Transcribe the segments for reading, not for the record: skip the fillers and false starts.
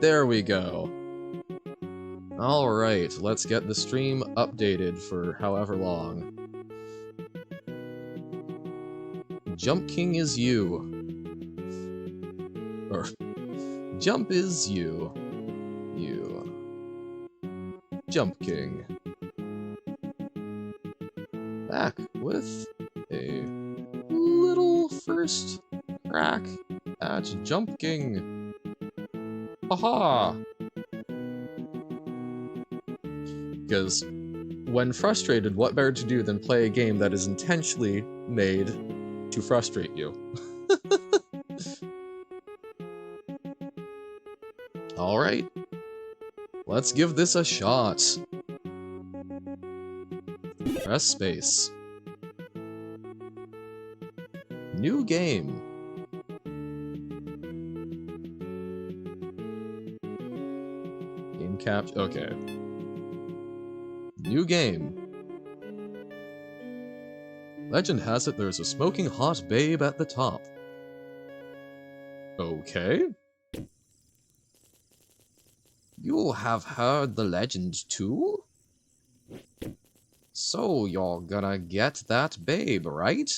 There we go. Alright, let's get the stream updated for however long. JumpKing is you. Or, Jump is you. You. JumpKing. Back with a little first crack at JumpKing. Haha! Because when frustrated, what better to do than play a game that is intentionally made to frustrate you? Alright. Let's give this a shot. Press space. New game. Game capture. Okay. New game. Legend has it there's a smoking hot babe at the top. Okay. You have heard the legend too? So you're gonna get that babe, right?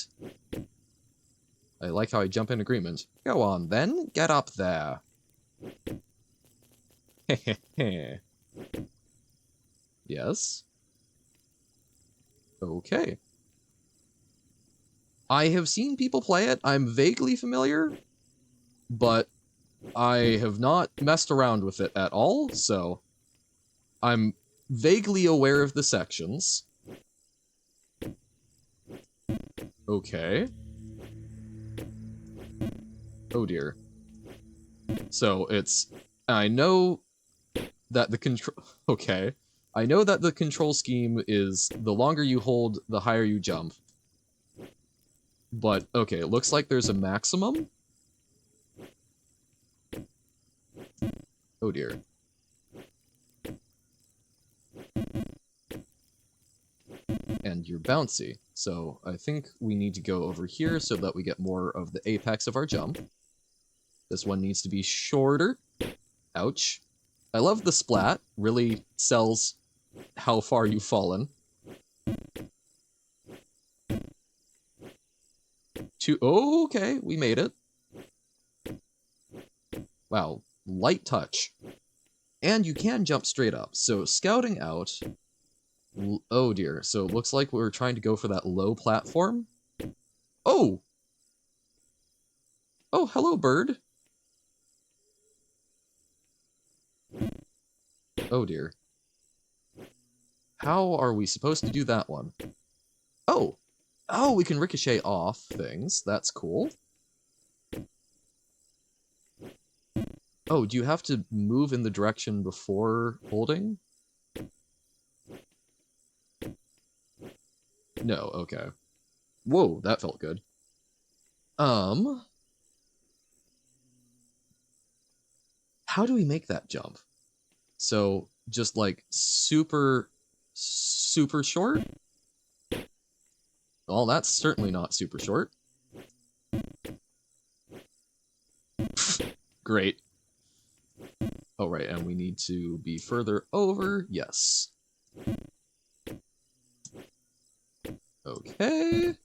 I like how I jump in agreement. Go on then, get up there. Hehehe. Yes? Okay. I have seen people play it, I'm vaguely familiar, but I have not messed around with it at all, so I'm vaguely aware of the sections. Okay. Oh dear. So it's... I know that the control... Okay. I know that the control scheme is the longer you hold, the higher you jump. But, okay, it looks like there's a maximum? Oh dear. And you're bouncy. So I think we need to go over here so that we get more of the apex of our jump. This one needs to be shorter. Ouch. I love the splat. Really sells how far you've fallen. Oh, okay, we made it. Wow, light touch. And you can jump straight up. So scouting out... Oh dear, so it looks like we're trying to go for that low platform. Oh! Oh, hello, bird. Oh dear. How are we supposed to do that one? Oh! Oh, we can ricochet off things. That's cool. Oh, do you have to move in the direction before holding? No, okay. Whoa, that felt good. How do we make that jump? So, just like super short? Well, that's certainly not super short. Great. Oh, right, and we need to be further over. Yes. Okay.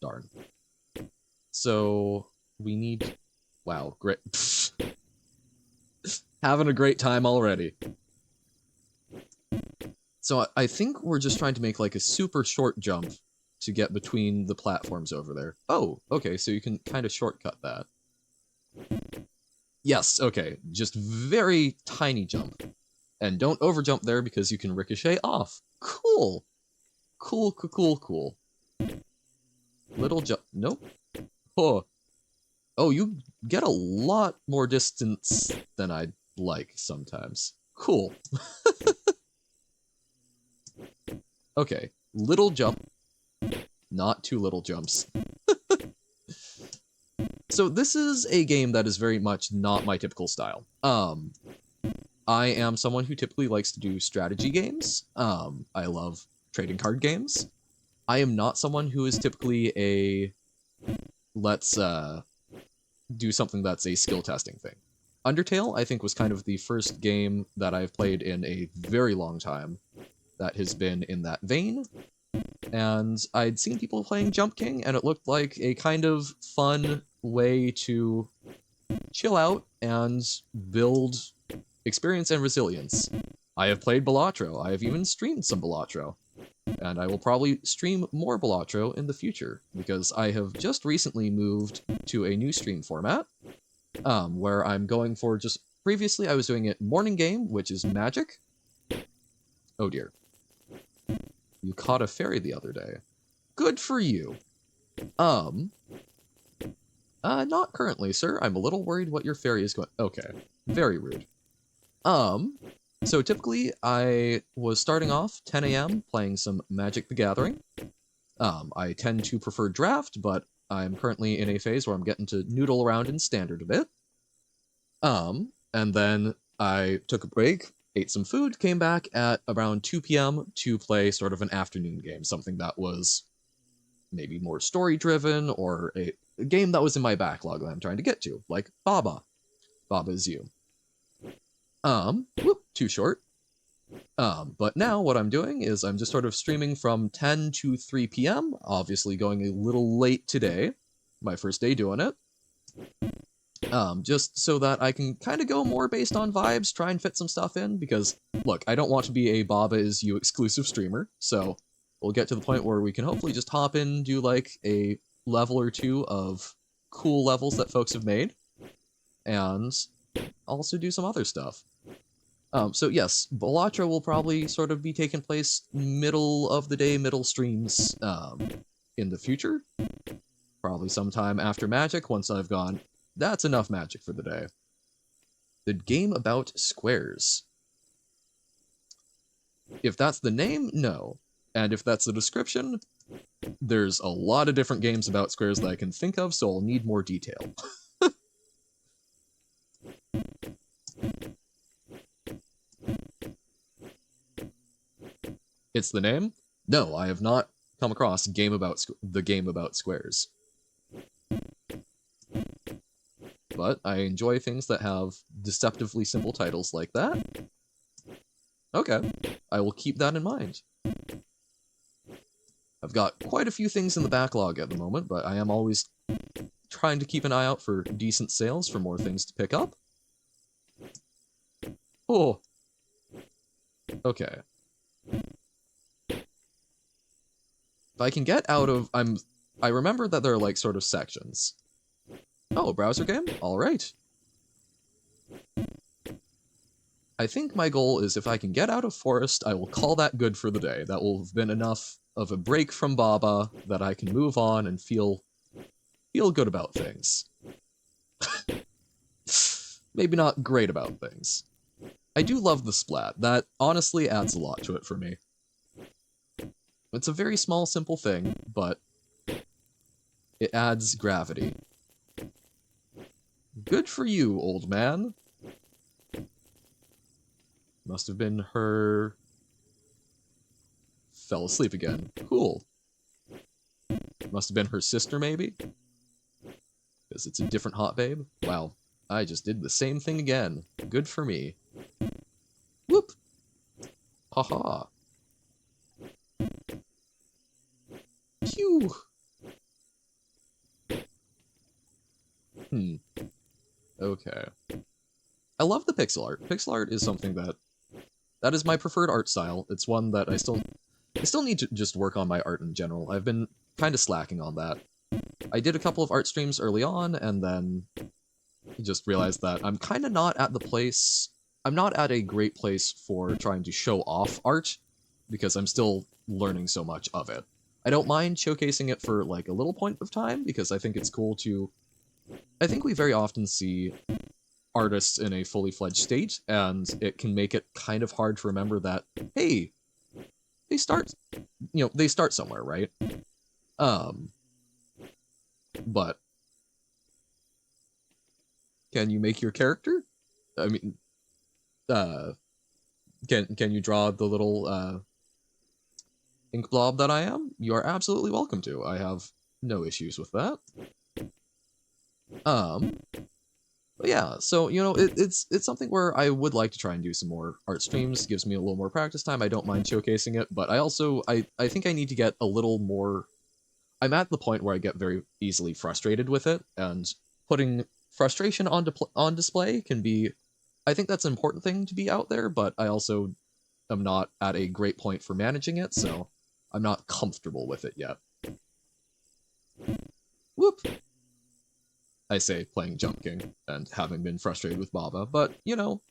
Darn. So, we need... Wow, great. Having a great time already. So I think we're just trying to make like a super short jump to get between the platforms over there. Oh, okay, so you can kind of shortcut that. Yes, okay, just very tiny jump. And don't overjump there because you can ricochet off. Cool. Cool, cool, cool, cool. Little jump. Nope. Oh. Oh, you get a lot more distance than I'd like sometimes. Cool. Okay, little jump. Not too little jumps. So this is a game that is very much not my typical style. I am someone who typically likes to do strategy games. I love trading card games. I am not someone who is typically a let's do something that's a skill testing thing. Undertale, I think, was kind of the first game that I've played in a very long time that has been in that vein, and I'd seen people playing JumpKing, and it looked like a kind of fun way to chill out and build experience and resilience. I have played Balatro. I have even streamed some Balatro. And I will probably stream more Balatro in the future, because I have just recently moved to a new stream format, where I'm going for just... Previously, I was doing it morning game, which is magic. Oh dear. You caught a fairy the other day. Good for you. Not currently, sir. I'm a little worried what your fairy is going... Okay. Very rude. So typically, I was starting off 10 a.m. playing some Magic the Gathering. I tend to prefer draft, but I'm currently in a phase where I'm getting to noodle around in standard a bit. And then I took a break, ate some food, came back at around 2 p.m. to play sort of an afternoon game, something that was maybe more story-driven, or a game that was in my backlog that I'm trying to get to, like Baba. Baba is you. Too short. But now what I'm doing is I'm just sort of streaming from 10 to 3 p.m., obviously going a little late today, my first day doing it. Just so that I can kind of go more based on vibes, try and fit some stuff in, because, look, I don't want to be a Baba is you exclusive streamer, so we'll get to the point where we can hopefully just hop in, do like a level or two of cool levels that folks have made, and also do some other stuff. So yes, Balatro will probably sort of be taking place middle of the day, middle streams, in the future. Probably sometime after Magic, once I've gone, that's enough Magic for the day. The game about squares. If that's the name, no. And if that's the description, there's a lot of different games about squares that I can think of, so I'll need more detail. It's the name? No, I have not come across the game about squares. But I enjoy things that have deceptively simple titles like that. Okay, I will keep that in mind. I've got quite a few things in the backlog at the moment, but I am always trying to keep an eye out for decent sales for more things to pick up. Oh. Okay. If I can get out of... I remember that there are, like, sort of sections. Oh, browser game? Alright. I think my goal is if I can get out of Forest, I will call that good for the day. That will have been enough of a break from Baba that I can move on and feel good about things. Maybe not great about things. I do love the splat. That honestly adds a lot to it for me. It's a very small, simple thing, but it adds gravity. Good for you, old man. Must have been her... Fell asleep again. Cool. Must have been her sister, maybe? Because it's a different hot babe. Wow, I just did the same thing again. Good for me. Whoop! Haha. Phew! Okay. I love the pixel art. Pixel art is something that is my preferred art style. It's one that I still need to just work on my art in general. I've been kind of slacking on that. I did a couple of art streams early on, and then just realized that I'm kind of not at the place... I'm not at a great place for trying to show off art, because I'm still learning so much of it. I don't mind showcasing it for, like, a little point of time, because I think it's cool to... I think we very often see artists in a fully fledged state, and it can make it kind of hard to remember that, hey, they start somewhere, right? But can you make your character? I mean, can you draw the little ink blob that I am? You are absolutely welcome to. I have no issues with that. But yeah, so, you know, it's something where I would like to try and do some more art streams. Gives me a little more practice time. I don't mind showcasing it, but I think I need to get a little more. I'm at the point where I get very easily frustrated with it, and putting frustration on display can be. I think that's an important thing to be out there, but I also am not at a great point for managing it, so I'm not comfortable with it yet. Whoop! I say playing JumpKing and having been frustrated with Baba, but, you know,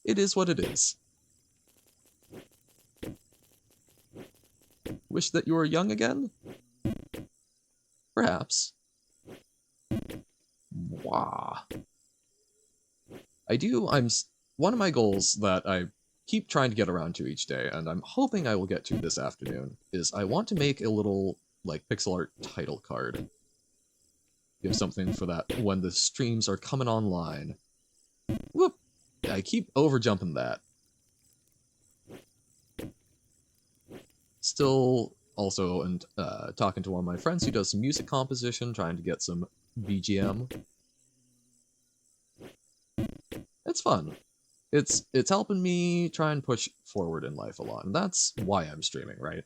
it is what it is. Wish that you were young again? Perhaps. Wah. One of my goals that I keep trying to get around to each day, and I'm hoping I will get to this afternoon, is I want to make a little, like, pixel art title card. Give something for that when the streams are coming online. Whoop! I keep overjumping that. Still also and talking to one of my friends who does some music composition, trying to get some BGM. It's fun. It's helping me try and push forward in life a lot, and that's why I'm streaming, right?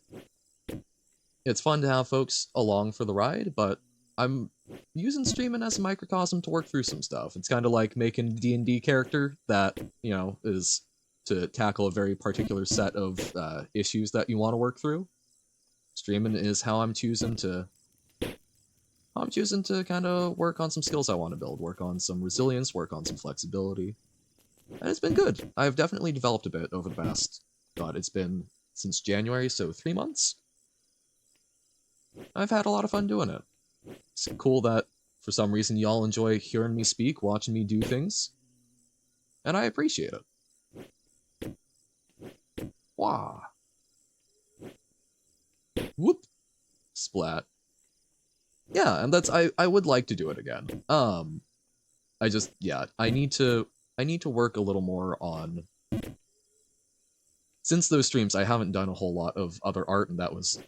It's fun to have folks along for the ride, but I'm using streaming as a microcosm to work through some stuff. It's kind of like making a D&D character that, you know, is to tackle a very particular set of issues that you want to work through. Streaming is how I'm choosing to kind of work on some skills I want to build, work on some resilience, work on some flexibility. And it's been good. I've definitely developed a bit over the past, God, it's been since January, so 3 months. I've had a lot of fun doing it. It's cool that, for some reason, y'all enjoy hearing me speak, watching me do things. And I appreciate it. Wah. Whoop. Splat. Yeah, and I would like to do it again. I need to work a little more on. Since those streams, I haven't done a whole lot of other art, and that was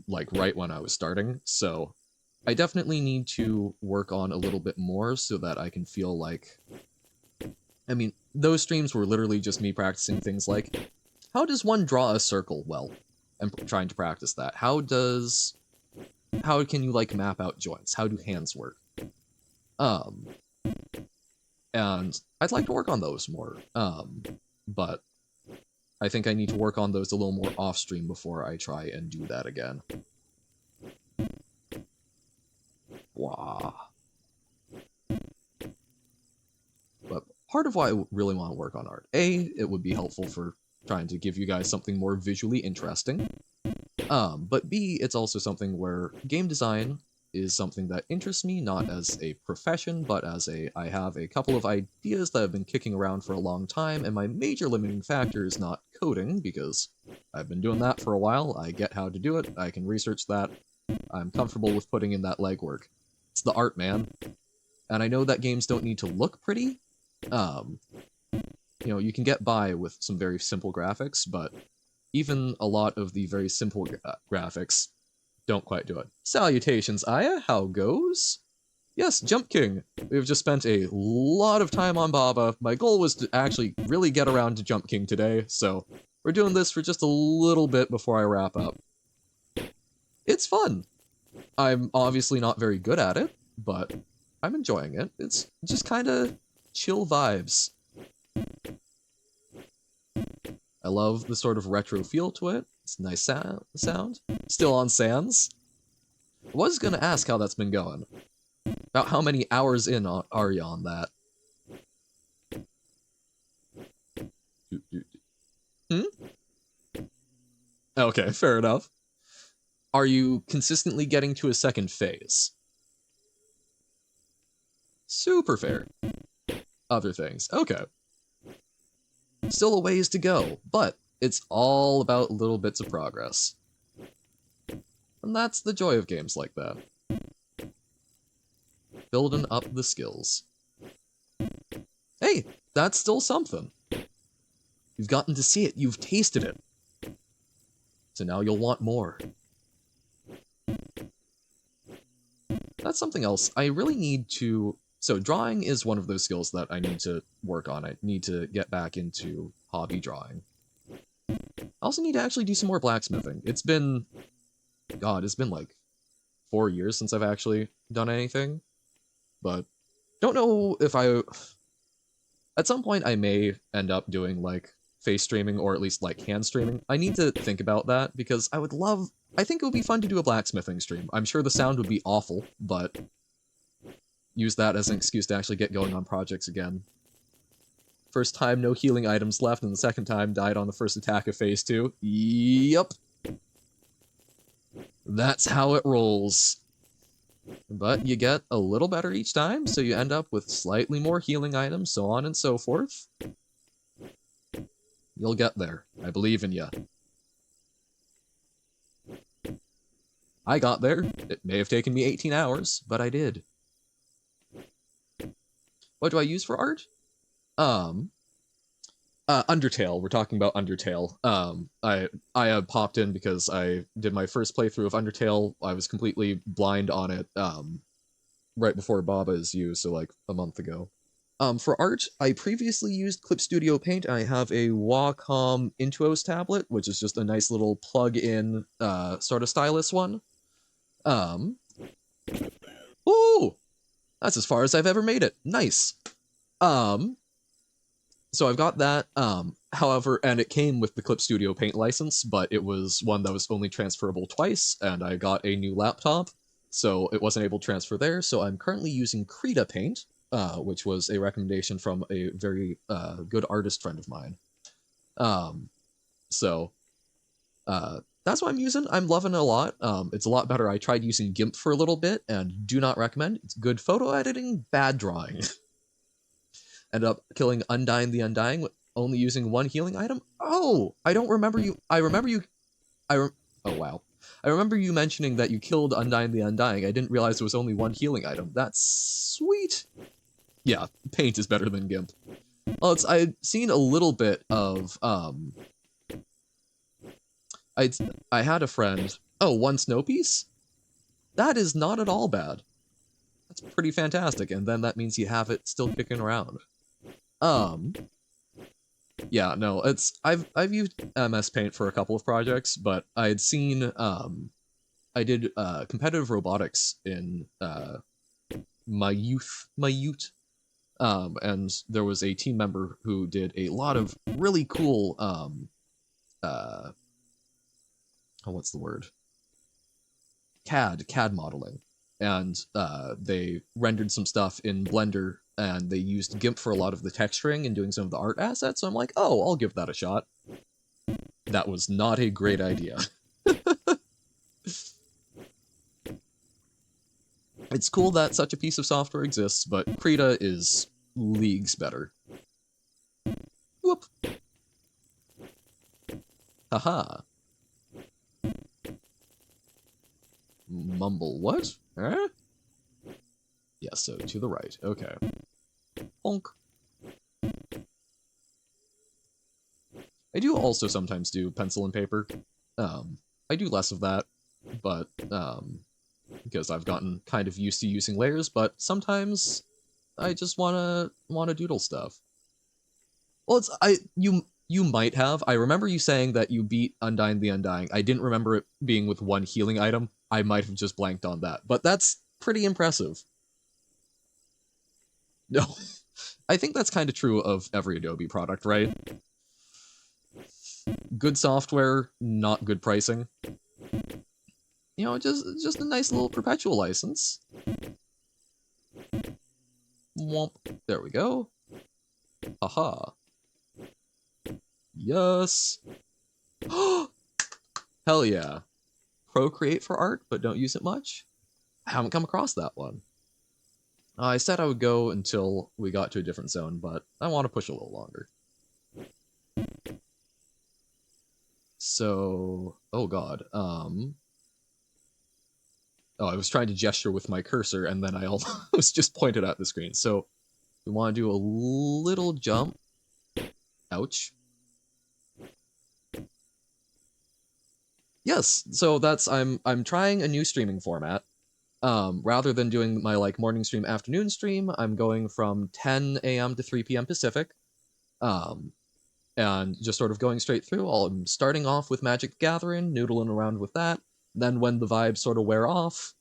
like right when I was starting, so I definitely need to work on a little bit more so that I can feel like, I mean, those streams were literally just me practicing things like, how does one draw a circle well? And trying to practice that. How can you, like, map out joints? How do hands work? And I'd like to work on those more, but I think I need to work on those a little more off-stream before I try and do that again. Wah. But part of why I really want to work on art, A, it would be helpful for trying to give you guys something more visually interesting. But B, it's also something where game design is something that interests me, not as a profession, but as I have a couple of ideas that have been kicking around for a long time, and my major limiting factor is not coding, because I've been doing that for a while, I get how to do it, I can research that, I'm comfortable with putting in that legwork. It's the art, man. And I know that games don't need to look pretty. You know, you can get by with some very simple graphics, but even a lot of the very simple graphics don't quite do it. Salutations, Aya, how goes? Yes, JumpKing. We've just spent a lot of time on Baba. My goal was to actually really get around to JumpKing today, so we're doing this for just a little bit before I wrap up. It's fun. I'm obviously not very good at it, but I'm enjoying it. It's just kind of chill vibes. I love the sort of retro feel to it. It's a nice sound. Still on Sans. I was gonna ask how that's been going. About how many hours in are you on that? Okay, fair enough. Are you consistently getting to a second phase? Super fair. Other things. Okay. Still a ways to go, but it's all about little bits of progress. And that's the joy of games like that. Building up the skills. Hey, that's still something. You've gotten to see it, you've tasted it. So now you'll want more. That's something else. I really need to So drawing is one of those skills that I need to work on. I need to get back into hobby drawing. I also need to actually do some more blacksmithing. It's been, God, it's been like 4 years since I've actually done anything. But don't know if at some point I may end up doing like face streaming or at least like hand streaming. I need to think about that because I think it would be fun to do a blacksmithing stream. I'm sure the sound would be awful, but use that as an excuse to actually get going on projects again. First time, no healing items left, and the second time died on the first attack of phase 2. Yup. That's how it rolls. But you get a little better each time, so you end up with slightly more healing items, so on and so forth. You'll get there. I believe in ya. I got there. It may have taken me 18 hours, but I did. What do I use for art? Undertale. We're talking about Undertale. I popped in because I did my first playthrough of Undertale. I was completely blind on it, right before Baba is used, so like a month ago. For art, I previously used Clip Studio Paint. I have a Wacom Intuos tablet, which is just a nice little plug-in, sort of stylus one. Ooh! That's as far as I've ever made it. Nice. So I've got that, however, and it came with the Clip Studio Paint license, but it was one that was only transferable twice, and I got a new laptop, so it wasn't able to transfer there, so I'm currently using Krita Paint, which was a recommendation from a very good artist friend of mine. That's what I'm using. I'm loving it a lot. It's a lot better. I tried using GIMP for a little bit, and do not recommend. It's good photo editing, bad drawing. Ended up killing Undyne the Undying with only using one healing item. Oh, I don't remember you. Oh wow. I remember you mentioning that you killed Undyne the Undying. I didn't realize there was only one healing item. That's sweet. Yeah, paint is better than GIMP. Well, I'd seen a little bit of I had a friend. Oh, one snow piece? That is not at all bad. That's pretty fantastic, and then that means you have it still kicking around. Yeah, no, I've used MS Paint for a couple of projects, but I had seen I did competitive robotics in my youth. And there was a team member who did a lot of really cool what's the word? CAD modeling. And they rendered some stuff in Blender, and they used GIMP for a lot of the texturing and doing some of the art assets, so I'm like, oh, I'll give that a shot. That was not a great idea. It's cool that such a piece of software exists, but Krita is leagues better. Whoop! Haha. Mumble what? Huh? Yeah, so to the right. Okay. Honk. I do also sometimes do pencil and paper. I do less of that, but because I've gotten kind of used to using layers, but sometimes I just wanna doodle stuff. Well, you might have. I remember you saying that you beat Undyne the Undying. I didn't remember it being with one healing item. I might have just blanked on that, but that's pretty impressive. No, I think that's kind of true of every Adobe product, right? Good software, not good pricing. You know, just a nice little perpetual license. Womp. There we go. Aha. Yes. Hell yeah. Procreate for art, but don't use it much? I haven't come across that one. I said I would go until we got to a different zone, but I want to push a little longer. So, oh god, oh, I was trying to gesture with my cursor, and then I almost just pointed at the screen. So, we want to do a little jump. Ouch. Yes, so that's, I'm trying a new streaming format. Rather than doing my like morning stream, afternoon stream, I'm going from 10 a.m. to 3 p.m. Pacific. And just sort of going straight through. I'm starting off with Magic the Gathering, noodling around with that. Then when the vibes sort of wear off,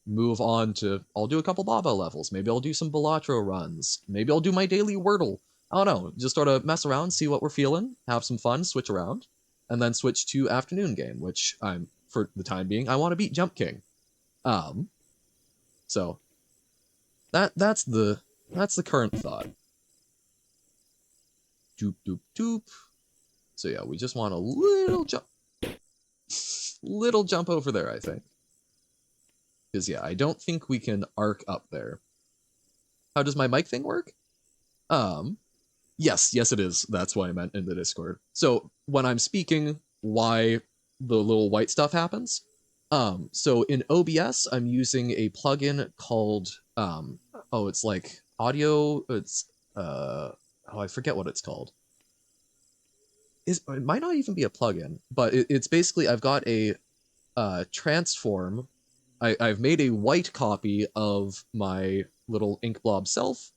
move on to, I'll do a couple Baba levels. Maybe I'll do some Balatro runs. Maybe I'll do my daily Wordle. I don't know. Just sort of mess around, see what we're feeling, have some fun, switch around, and then switch to afternoon game, which I'm, for the time being, I want to beat JumpKing. So that's the current thought. Doop doop doop. So yeah, we just want a little jump over there, I think. Because yeah, I don't think we can arc up there. How does my mic thing work? Yes it is. That's why I meant in the Discord. So when I'm speaking, why the little white stuff happens? So in OBS, I'm using a plugin called it's like audio. It's I forget what it's called. It might not even be a plugin, but it's basically, I've got a transform. I've made a white copy of my little ink blob self,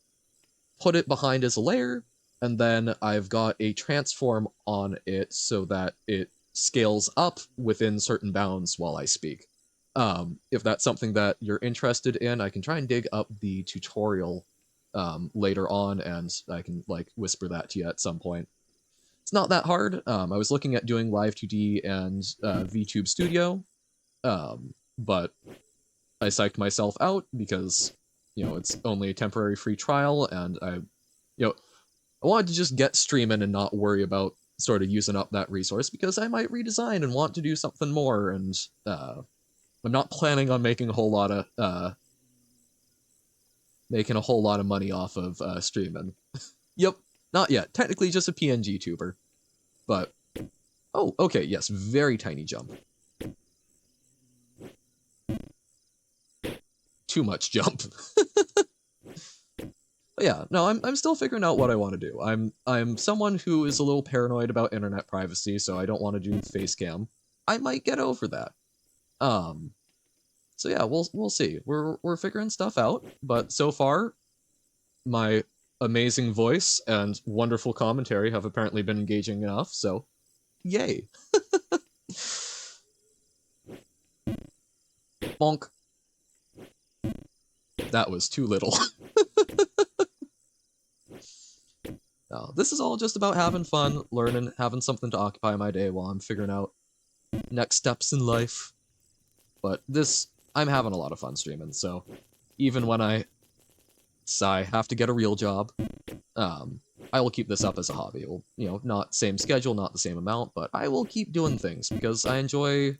put it behind as a layer, and then I've got a transform on it so that it scales up within certain bounds while I speak. If that's something that you're interested in, I can try and dig up the tutorial later on, and I can like whisper that to you at some point. It's not that hard. I was looking at doing Live 2D and VTube Studio, but I psyched myself out because, you know, it's only a temporary free trial, and I wanted to just get streaming and not worry about sort of using up that resource, because I might redesign and want to do something more, and I'm not planning on making a whole lot of money off of streaming. Yep, not yet. Technically just a PNG tuber, but oh, okay, yes, very tiny jump. Too much jump. But yeah, no, I'm still figuring out what I want to do. I'm someone who is a little paranoid about internet privacy, so I don't want to do face cam. I might get over that. So yeah, we'll see. We're figuring stuff out, but so far, my amazing voice and wonderful commentary have apparently been engaging enough, so yay. Bonk. That was too little. No, this is all just about having fun, learning, having something to occupy my day while I'm figuring out next steps in life. But I'm having a lot of fun streaming, so even when I have to get a real job, I will keep this up as a hobby. It will, not same schedule, not the same amount, but I will keep doing things because I enjoy.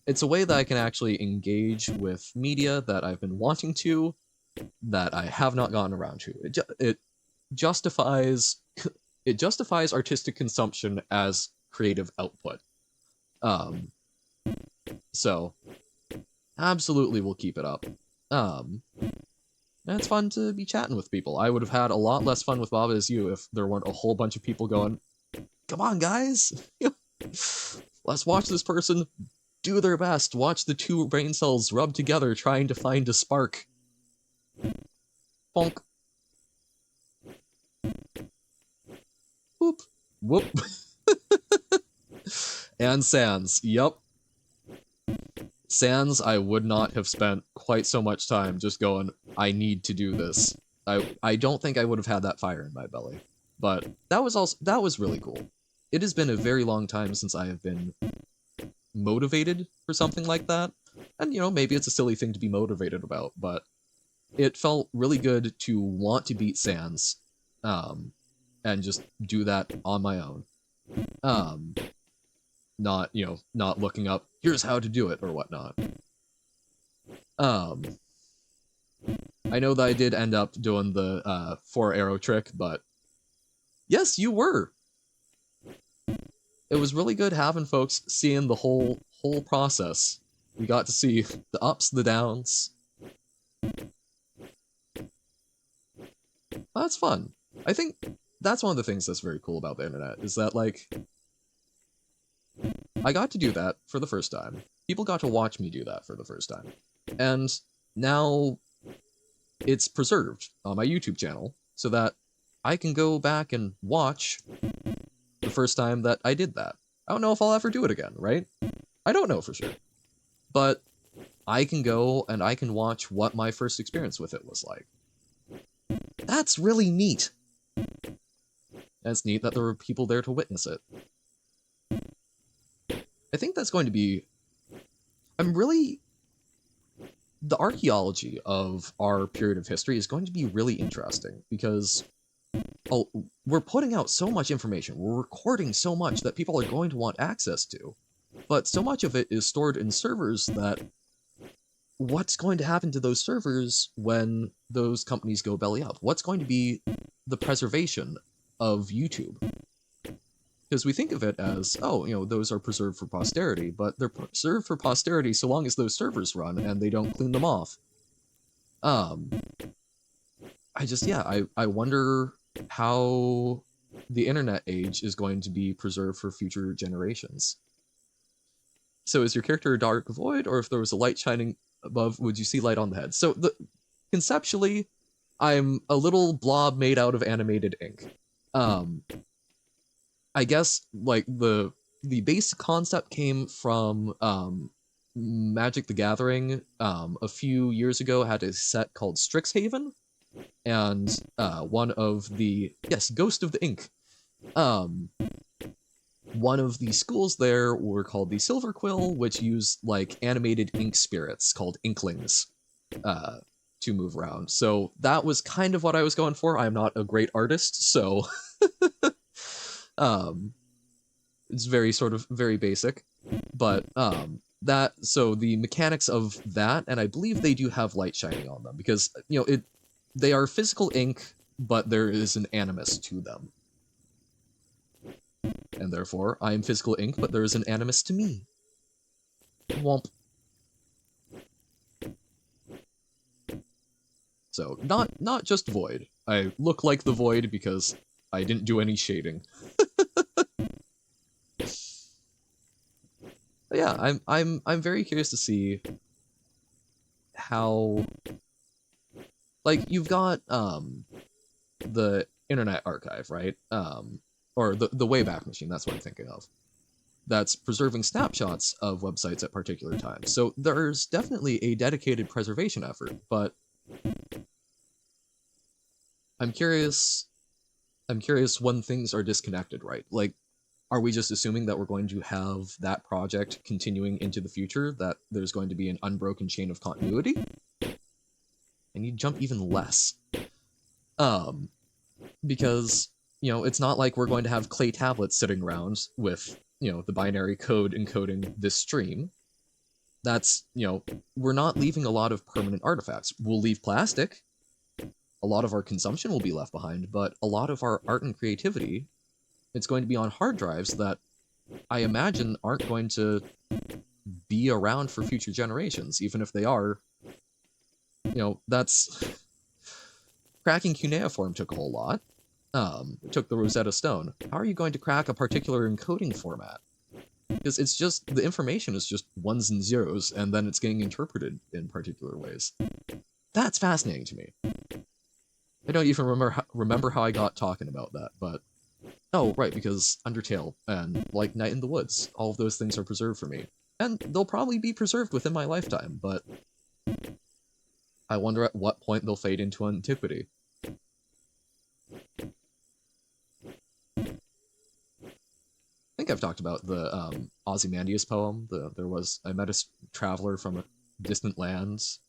It's a way that I can actually engage with media that I've been wanting to, that I have not gotten around to. It justifies artistic consumption as creative output. So absolutely we'll keep it up. And it's fun to be chatting with people. I would have had a lot less fun with Baba as you if there weren't a whole bunch of people going, come on guys, let's watch this person do their best, watch the two brain cells rub together trying to find a spark. Bonk. Whoop. Whoop. And Sans, yep. Sans, I would not have spent quite so much time just going, I need to do this. I don't think I would have had that fire in my belly. But that was really cool. It has been a very long time since I have been motivated for something like that. And, maybe it's a silly thing to be motivated about, but it felt really good to want to beat Sans, and just do that on my own. Not looking up, here's how to do it, or whatnot. I know that I did end up doing the 4-arrow trick, but yes, you were! It was really good having folks seeing the whole process. We got to see the ups, the downs. That's fun. I think that's one of the things that's very cool about the internet, is that, like, I got to do that for the first time. People got to watch me do that for the first time. And now it's preserved on my YouTube channel so that I can go back and watch the first time that I did that. I don't know if I'll ever do it again, right? I don't know for sure. But I can go and I can watch what my first experience with it was like. That's really neat. And it's neat that there were people there to witness it. I think that's going to be... The archaeology of our period of history is going to be really interesting because we're putting out so much information, we're recording so much that people are going to want access to, but so much of it is stored in servers that what's going to happen to those servers when those companies go belly up? What's going to be the preservation of YouTube? Because we think of it as, oh, those are preserved for posterity, but they're preserved for posterity so long as those servers run and they don't clean them off. I wonder how the internet age is going to be preserved for future generations. So is your character a dark void, or if there was a light shining above, would you see light on the head? So conceptually, I'm a little blob made out of animated ink. I guess like the base concept came from Magic the Gathering. A few years ago had a set called Strixhaven, and one of the Ghost of the Ink. One of the schools there were called the Silver Quill, which used like animated ink spirits called Inklings to move around. So that was kind of what I was going for. I'm not a great artist, so it's very basic, but so the mechanics of that, and I believe they do have light shining on them because they are physical ink, but there is an animus to them. And therefore, I am physical ink, but there is an animus to me. Womp. So, not just void. I look like the void because I didn't do any shading. But yeah, I'm very curious to see how, like, you've got the Internet Archive, right? Or the Wayback Machine, that's what I'm thinking of. That's preserving snapshots of websites at particular times. So there's definitely a dedicated preservation effort, but I'm curious when things are disconnected, right? Like, are we just assuming that we're going to have that project continuing into the future, that there's going to be an unbroken chain of continuity? And you jump even less. Because it's not like we're going to have clay tablets sitting around with, the binary code encoding this stream. That's, we're not leaving a lot of permanent artifacts. We'll leave plastic. A lot of our consumption will be left behind, but a lot of our art and creativity, it's going to be on hard drives that I imagine aren't going to be around for future generations, even if they are. That's... Cracking cuneiform took a whole lot. It took the Rosetta Stone. How are you going to crack a particular encoding format? Because it's just, the information is just ones and zeros, and then it's getting interpreted in particular ways. That's fascinating to me. I don't even remember how I got talking about that, but... Oh, right, because Undertale, and, like, Night in the Woods, all of those things are preserved for me. And they'll probably be preserved within my lifetime, but... I wonder at what point they'll fade into antiquity. I think I've talked about the Ozymandias poem. I met a traveler from a distant lands.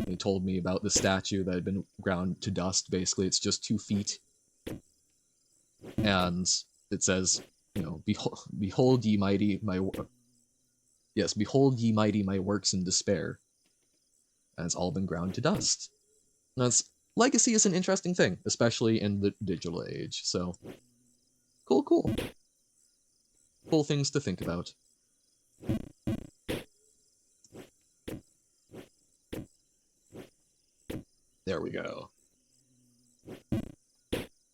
He told me about the statue that had been ground to dust. Basically, it's just 2 feet. And it says, behold ye mighty my works in despair. And it's all been ground to dust. Legacy is an interesting thing, especially in the digital age, so... Cool. Cool things to think about. There we go.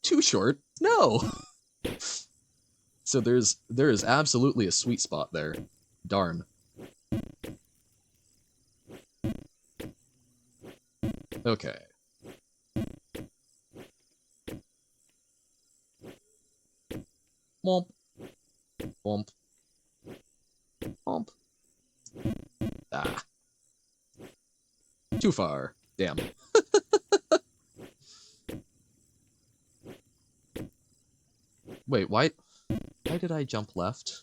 Too short? No! So there is absolutely a sweet spot there. Darn. Okay. Womp. Womp. Womp. Ah. Too far. Damn. Wait, why did I jump left?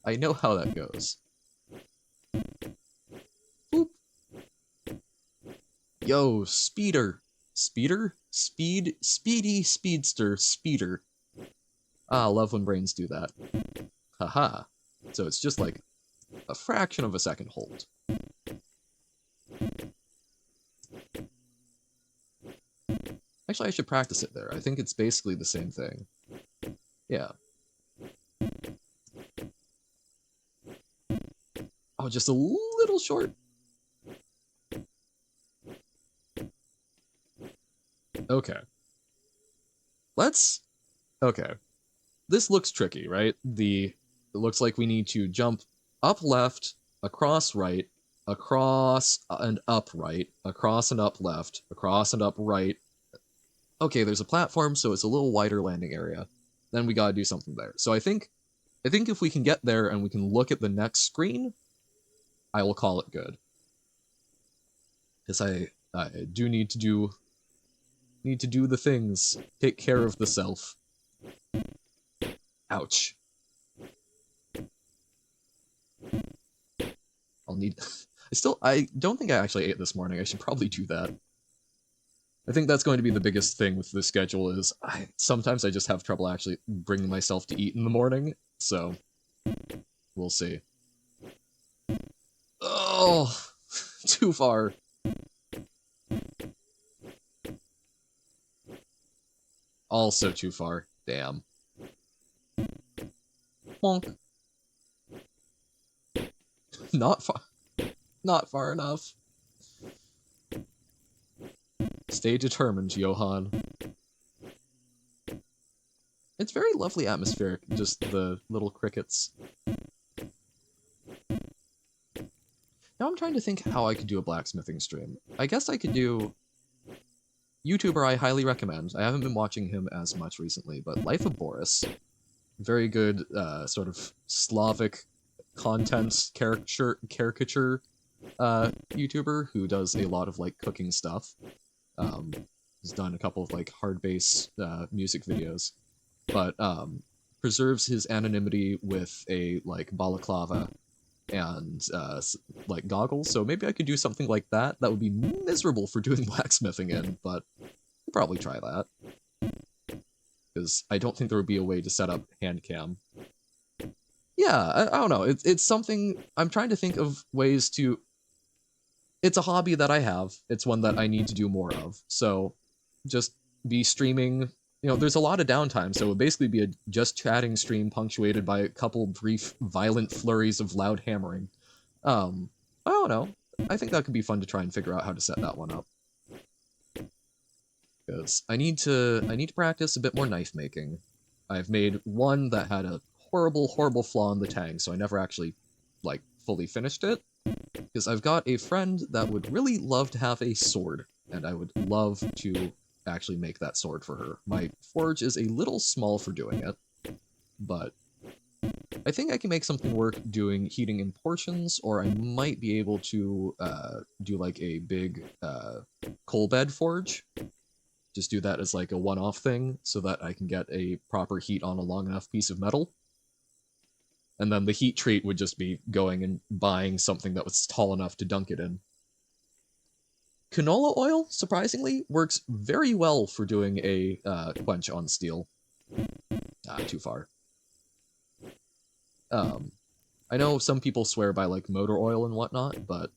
I know how that goes. Boop. Yo, speeder. Speeder? Speedy speedster speeder. Ah, I love when brains do that. Haha. So it's just like a fraction of a second hold. Actually, I should practice it there. I think it's basically the same thing. Yeah. Oh, just a little short. Okay. Okay. This looks tricky, right? It looks like we need to jump up left, across right, across and up right, across and up left, across and up right. Okay, there's a platform, so it's a little wider landing area. Then we gotta do something there. So I think if we can get there and we can look at the next screen, I will call it good. Because I do need to do the things. Take care of the self. Ouch. I'll need... I don't think I actually ate this morning. I should probably do that. I think that's going to be the biggest thing with this schedule is sometimes I just have trouble actually bringing myself to eat in the morning, so we'll see. Oh, too far. Also too far. Damn. Bonk. Not far. Not far enough. Stay determined, Johan. It's very lovely atmospheric, just the little crickets. Now I'm trying to think how I could do a blacksmithing stream. I guess I could do... YouTuber I highly recommend. I haven't been watching him as much recently, but Life of Boris. Very good, sort of Slavic content caricature YouTuber who does a lot of, like, cooking stuff. He's done a couple of, like, hard bass music videos. But preserves his anonymity with a, like, balaclava and, like, goggles. So maybe I could do something like that. That would be miserable for doing blacksmithing in, but I'll probably try that. Because I don't think there would be a way to set up hand cam. Yeah, I don't know. It's something... I'm trying to think of ways to... It's a hobby that I have. It's one that I need to do more of. So just be streaming... You know, there's a lot of downtime, so it would basically be a just chatting stream punctuated by a couple brief, violent flurries of loud hammering. I don't know. I think that could be fun to try and figure out how to set that one up. Because I need to practice a bit more knife making. I've made one that had a horrible, horrible flaw in the tang, so I never actually, like, fully finished it. Because I've got a friend that would really love to have a sword, and I would love to actually make that sword for her. My forge is a little small for doing it, but I think I can make something work doing heating in portions, or I might be able to do like a big coal bed forge. Just do that as like a one-off thing, so that I can get a proper heat on a long enough piece of metal. And then the heat treat would just be going and buying something that was tall enough to dunk it in. Canola oil, surprisingly, works very well for doing a quench on steel. Too far. I know some people swear by, like, motor oil and whatnot, but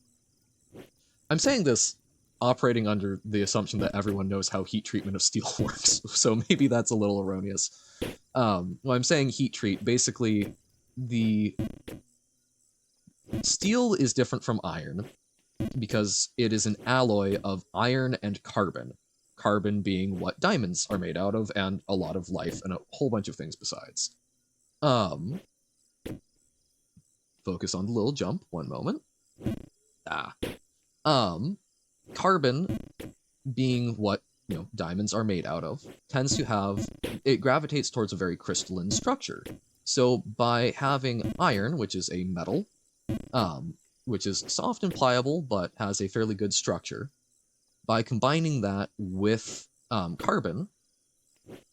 I'm saying this operating under the assumption that everyone knows how heat treatment of steel works, so maybe that's a little erroneous. When I'm saying heat treat, basically, the steel is different from iron, because it is an alloy of iron and carbon. Carbon being what diamonds are made out of, and a lot of life, and a whole bunch of things besides. Focus on the little jump, one moment. carbon, being what diamonds are made out of, tends to have, it gravitates towards a very crystalline structure. So by having iron, which is a metal, which is soft and pliable but has a fairly good structure, by combining that with carbon,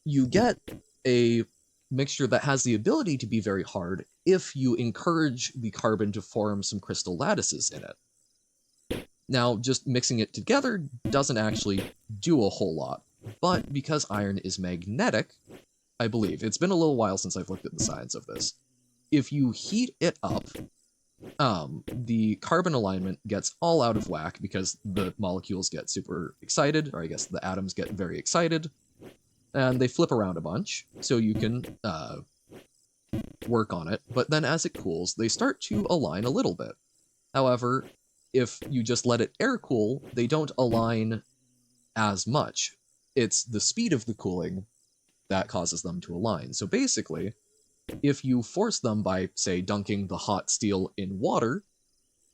you get a mixture that has the ability to be very hard if you encourage the carbon to form some crystal lattices in it. Now, just mixing it together doesn't actually do a whole lot, but because iron is magnetic, I believe, it's been a little while since I've looked at the science of this, if you heat it up, the carbon alignment gets all out of whack because the molecules get super excited, or I guess the atoms get very excited, and they flip around a bunch, so you can work on it, but then as it cools, they start to align a little bit. However, if you just let it air cool, they don't align as much. It's the speed of the cooling that causes them to align. So basically, if you force them by, say, dunking the hot steel in water,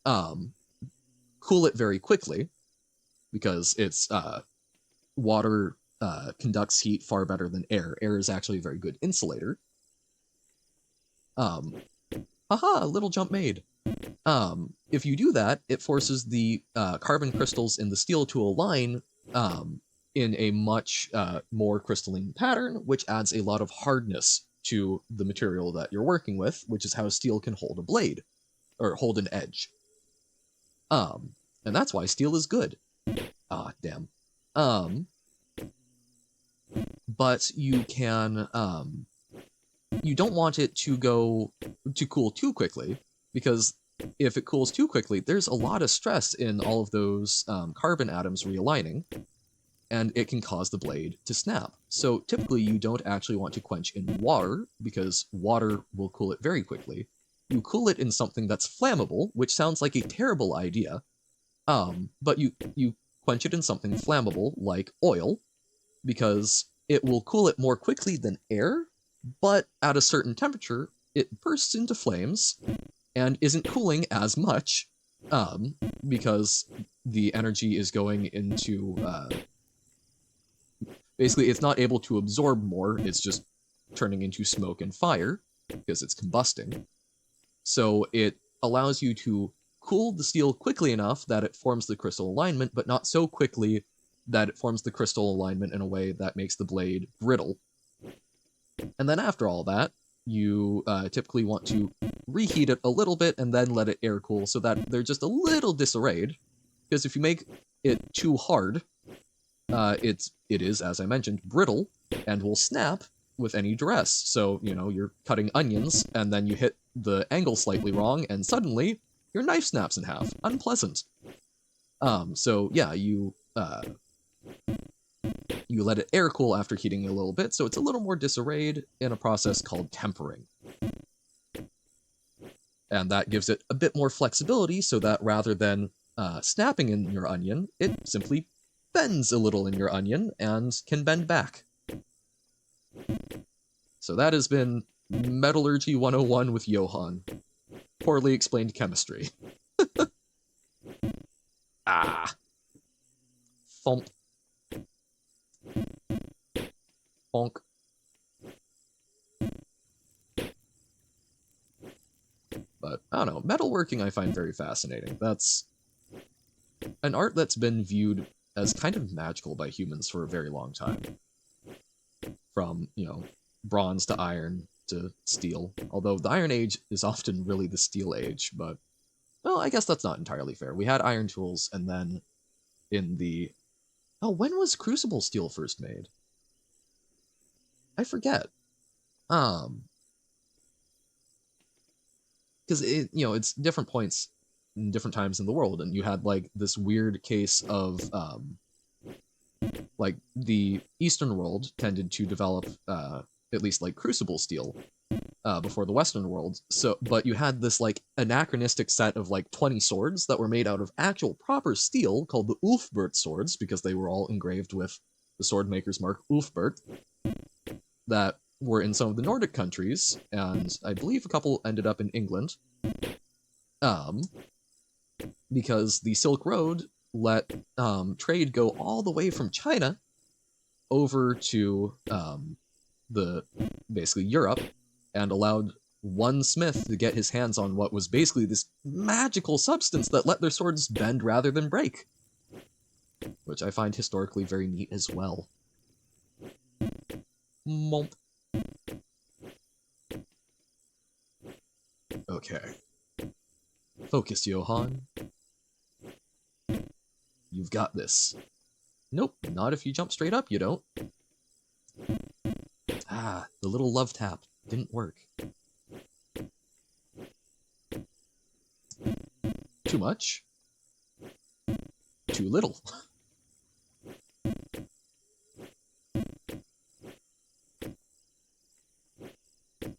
cool it very quickly, because it's water conducts heat far better than air. Air is actually a very good insulator. Haha, little jump made. If you do that, it forces the carbon crystals in the steel to align in a much more crystalline pattern, which adds a lot of hardness to the material that you're working with, which is how steel can hold a blade, or hold an edge. And that's why steel is good. Ah, damn. But you can, you don't want it to cool too quickly, because if it cools too quickly, there's a lot of stress in all of those carbon atoms realigning, and it can cause the blade to snap. So typically you don't actually want to quench in water, because water will cool it very quickly. You cool it in something that's flammable, which sounds like a terrible idea, but you quench it in something flammable like oil, because it will cool it more quickly than air, but at a certain temperature, it bursts into flames and isn't cooling as much, because the energy is going into, basically it's not able to absorb more, it's just turning into smoke and fire, because it's combusting. So it allows you to cool the steel quickly enough that it forms the crystal alignment, but not so quickly that it forms the crystal alignment in a way that makes the blade brittle. And then after all that, you typically want to reheat it a little bit and then let it air cool so that they're just a little disarrayed. Because if you make it too hard, it is, as I mentioned, brittle and will snap with any duress. So, you're cutting onions and then you hit the angle slightly wrong and suddenly your knife snaps in half. Unpleasant. So yeah, you let it air cool after heating a little bit, so it's a little more disarrayed in a process called tempering. And that gives it a bit more flexibility so that rather than snapping in your onion, it simply bends a little in your onion and can bend back. So that has been Metallurgy 101 with Johan. Poorly explained chemistry. Ah. Thump. Bonk. But, I don't know, metalworking I find very fascinating. That's an art that's been viewed as kind of magical by humans for a very long time. From, bronze to iron to steel. Although the Iron Age is often really the Steel Age, but, well, I guess that's not entirely fair. We had iron tools, and then in the... Oh, when was crucible steel first made? I forget. Because it's different points in different times in the world, and you had, like, this weird case of, like, the Eastern world tended to develop, at least, like, crucible steel, before the Western world, but you had this, like, anachronistic set of, like, 20 swords that were made out of actual proper steel, called the Ulfbert swords, because they were all engraved with the sword maker's mark Ulfbert, that were in some of the Nordic countries, and I believe a couple ended up in England, because the Silk Road let trade go all the way from China over to basically Europe, and allowed one smith to get his hands on what was basically this magical substance that let their swords bend rather than break, which I find historically very neat as well. Mump. Okay. Focus, Johann. You've got this. Nope, not if you jump straight up, you don't. Ah, the little love tap didn't work. Too much? Too little.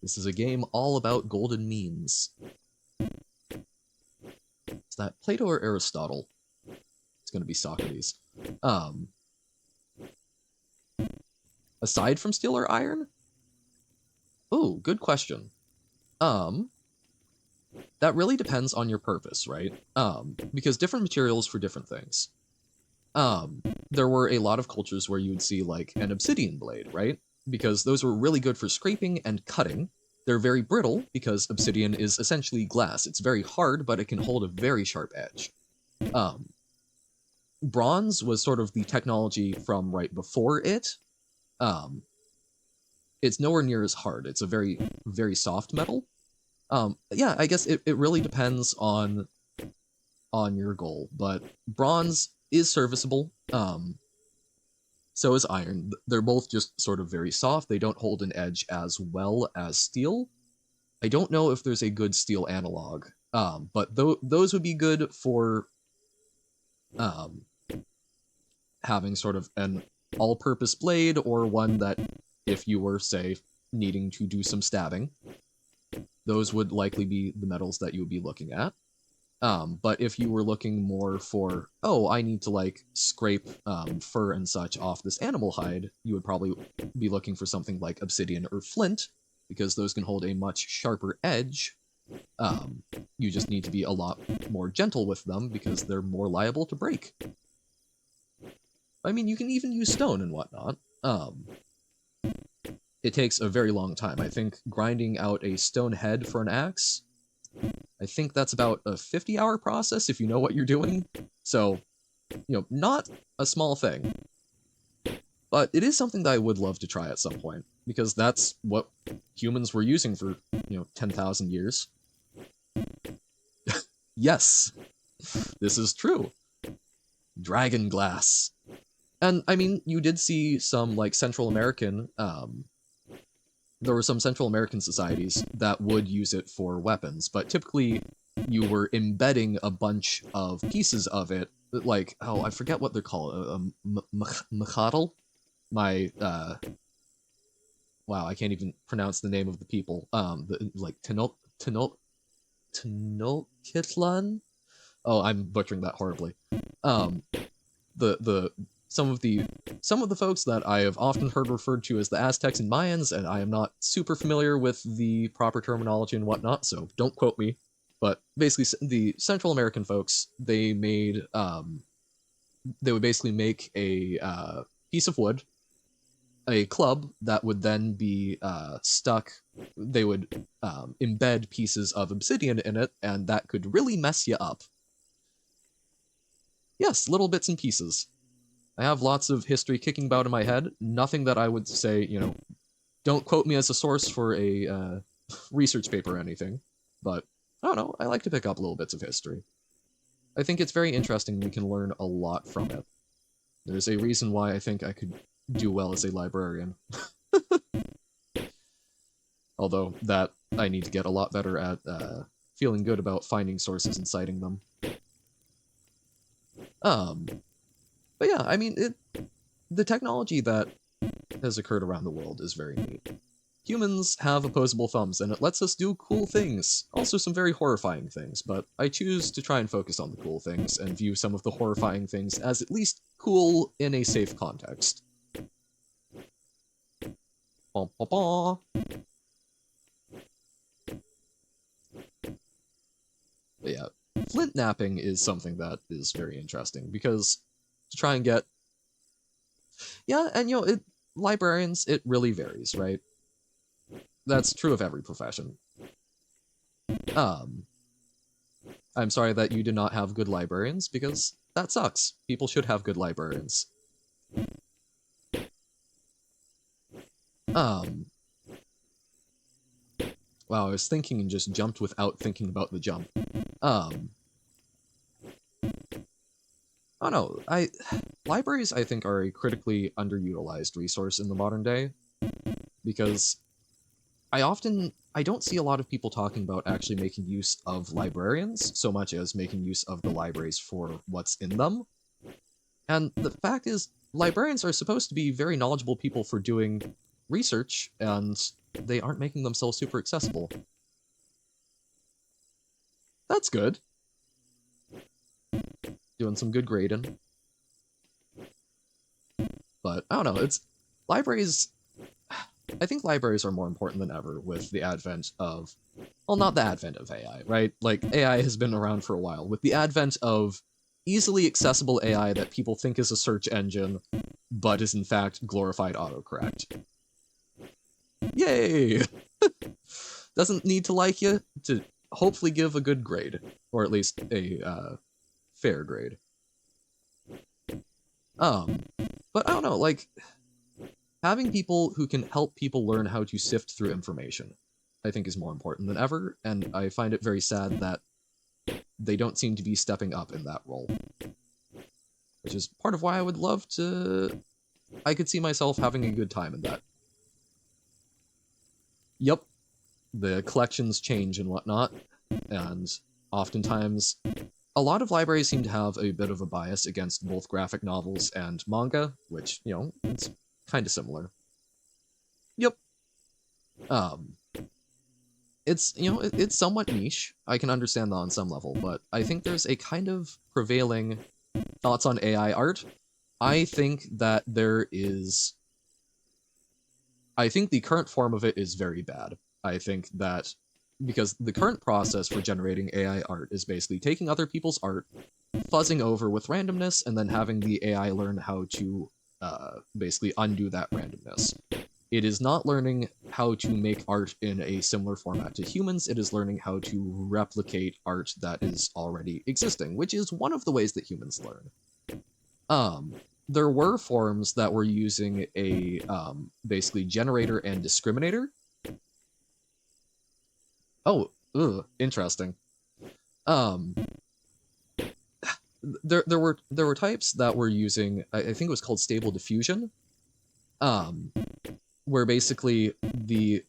This is a game all about golden means. Is that Plato or Aristotle? It's going to be Socrates. Aside from steel or iron? Oh, good question. That really depends on your purpose, right? Because different materials for different things. There were a lot of cultures where you would see like an obsidian blade, right? Because those were really good for scraping and cutting. They're very brittle because obsidian is essentially glass. It's very hard, but it can hold a very sharp edge. Bronze was sort of the technology from right before it. It's nowhere near as hard. It's a very, very soft metal. Yeah, I guess it really depends on your goal, but bronze is serviceable. So is iron. They're both just sort of very soft. They don't hold an edge as well as steel. I don't know if there's a good steel analog, but those would be good for having sort of an all-purpose blade, or one that, if you were, say, needing to do some stabbing, those would likely be the metals that you would be looking at. But if you were looking more for, oh, I need to like scrape fur and such off this animal hide, you would probably be looking for something like obsidian or flint, because those can hold a much sharper edge. You just need to be a lot more gentle with them because they're more liable to break. I mean, you can even use stone and whatnot. It takes a very long time. I think grinding out a stone head for an axe, I think that's about a 50-hour process if you know what you're doing. So, not a small thing. But it is something that I would love to try at some point, because that's what humans were using for, 10,000 years. Yes, this is true. Dragon glass. And, I mean, you did see some, like, Central American, there were some Central American societies that would use it for weapons, but typically you were embedding a bunch of pieces of it, like, oh, I forget what they're called, macatl? Wow, I can't even pronounce the name of the people, Tenochtitlan? Oh, I'm butchering that horribly. Some of the folks that I have often heard referred to as the Aztecs and Mayans, and I am not super familiar with the proper terminology and whatnot, so don't quote me. But basically, the Central American folks, they made, they would basically make a piece of wood, a club that would then be stuck. They would embed pieces of obsidian in it, and that could really mess you up. Yes, little bits and pieces. I have lots of history kicking about in my head. Nothing that I would say, don't quote me as a source for a research paper or anything. But, I don't know, I like to pick up little bits of history. I think it's very interesting. We can learn a lot from it. There's a reason why I think I could do well as a librarian. Although, that I need to get a lot better at feeling good about finding sources and citing them. But yeah, I mean, the technology that has occurred around the world is very neat. Humans have opposable thumbs, and it lets us do cool things. Also some very horrifying things, but I choose to try and focus on the cool things, and view some of the horrifying things as at least cool in a safe context. Bah, bah, bah. But yeah, flint content napping is something that is very interesting, because to try and get... Yeah, and librarians, it really varies, right? That's true of every profession. I'm sorry that you do not have good librarians, because that sucks. People should have good librarians. Wow, I was thinking and just jumped without thinking about the jump. Oh no, libraries, I think, are a critically underutilized resource in the modern day, because I don't see a lot of people talking about actually making use of librarians so much as making use of the libraries for what's in them. And the fact is, librarians are supposed to be very knowledgeable people for doing research, and they aren't making themselves super accessible. That's good. Doing some good grading. But, I don't know, libraries... I think libraries are more important than ever with the advent of... Well, not the advent of AI, right? Like, AI has been around for a while. With the advent of easily accessible AI that people think is a search engine, but is in fact glorified autocorrect. Yay! Doesn't need to like you to hopefully give a good grade, or at least a fair grade. But I don't know, like, having people who can help people learn how to sift through information, I think, is more important than ever, and I find it very sad that they don't seem to be stepping up in that role. Which is part of why I would love to... I could see myself having a good time in that. Yep, the collections change and whatnot, and oftentimes a lot of libraries seem to have a bit of a bias against both graphic novels and manga, which, it's kind of similar. Yep. It's, it's somewhat niche. I can understand that on some level, but I think there's a kind of prevailing thoughts on AI art. I think that I think the current form of it is very bad. I think that because the current process for generating AI art is basically taking other people's art, fuzzing over with randomness, and then having the AI learn how to basically undo that randomness. It is not learning how to make art in a similar format to humans, it is learning how to replicate art that is already existing, which is one of the ways that humans learn. There were forms that were using a basically generator and discriminator. Oh, interesting. There were types that were using, I think it was called stable diffusion, where basically the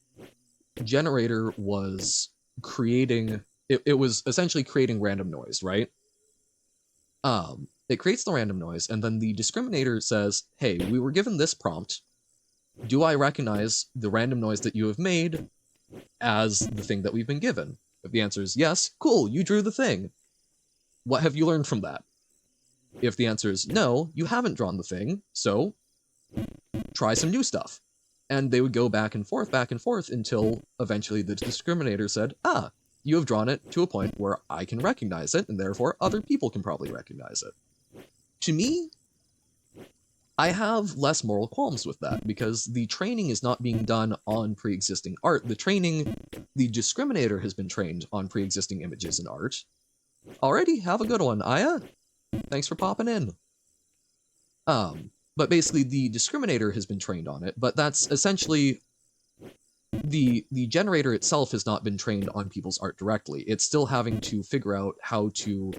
generator was creating, it was essentially creating random noise, right? It creates the random noise, and then the discriminator says, hey, we were given this prompt. Do I recognize the random noise that you have made as the thing that we've been given? If the answer is yes, cool, you drew the thing. What have you learned from that? If the answer is no, you haven't drawn the thing, so try some new stuff. And they would go back and forth until eventually the discriminator said, you have drawn it to a point where I can recognize it, and therefore other people can probably recognize it. To me, I have less moral qualms with that, because the training is not being done on pre-existing art. The discriminator has been trained on pre-existing images and art. Alrighty, have a good one, Aya. Thanks for popping in. But basically, the discriminator has been trained on it, but that's essentially... The generator itself has not been trained on people's art directly. It's still having to figure out how to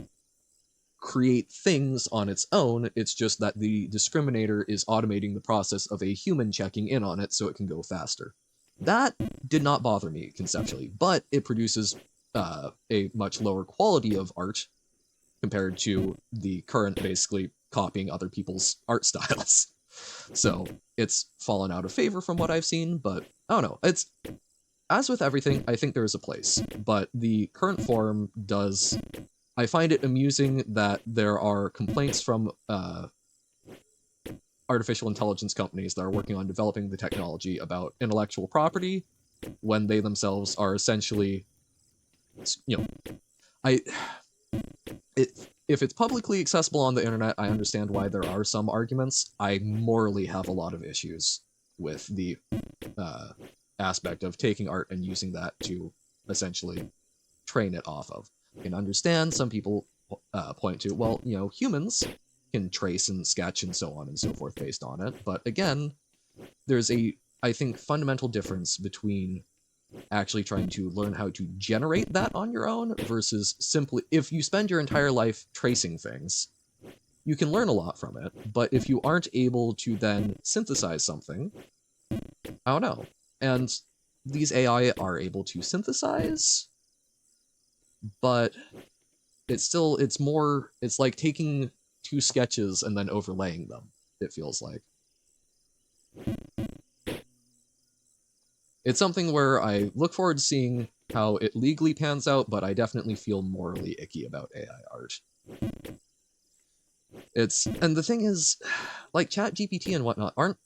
create things on its own. It's just that the discriminator is automating the process of a human checking in on it so it can go faster. That did not bother me conceptually, but it produces a much lower quality of art compared to the current basically copying other people's art styles. So it's fallen out of favor from what I've seen, but I don't know. It's, as with everything, I think there is a place, but the current form does... I find it amusing that there are complaints from artificial intelligence companies that are working on developing the technology about intellectual property, when they themselves are essentially, if it's publicly accessible on the internet, I understand why there are some arguments. I morally have a lot of issues with the aspect of taking art and using that to essentially train it off of. I can understand some people point to, well, humans can trace and sketch and so on and so forth based on it. But again, there's I think, fundamental difference between actually trying to learn how to generate that on your own versus simply, if you spend your entire life tracing things, you can learn a lot from it, but if you aren't able to then synthesize something, I don't know. And these AI are able to synthesize, but it's like taking two sketches and then overlaying them, it feels like. It's something where I look forward to seeing how it legally pans out, but I definitely feel morally icky about AI art. And the thing is, like ChatGPT and whatnot aren't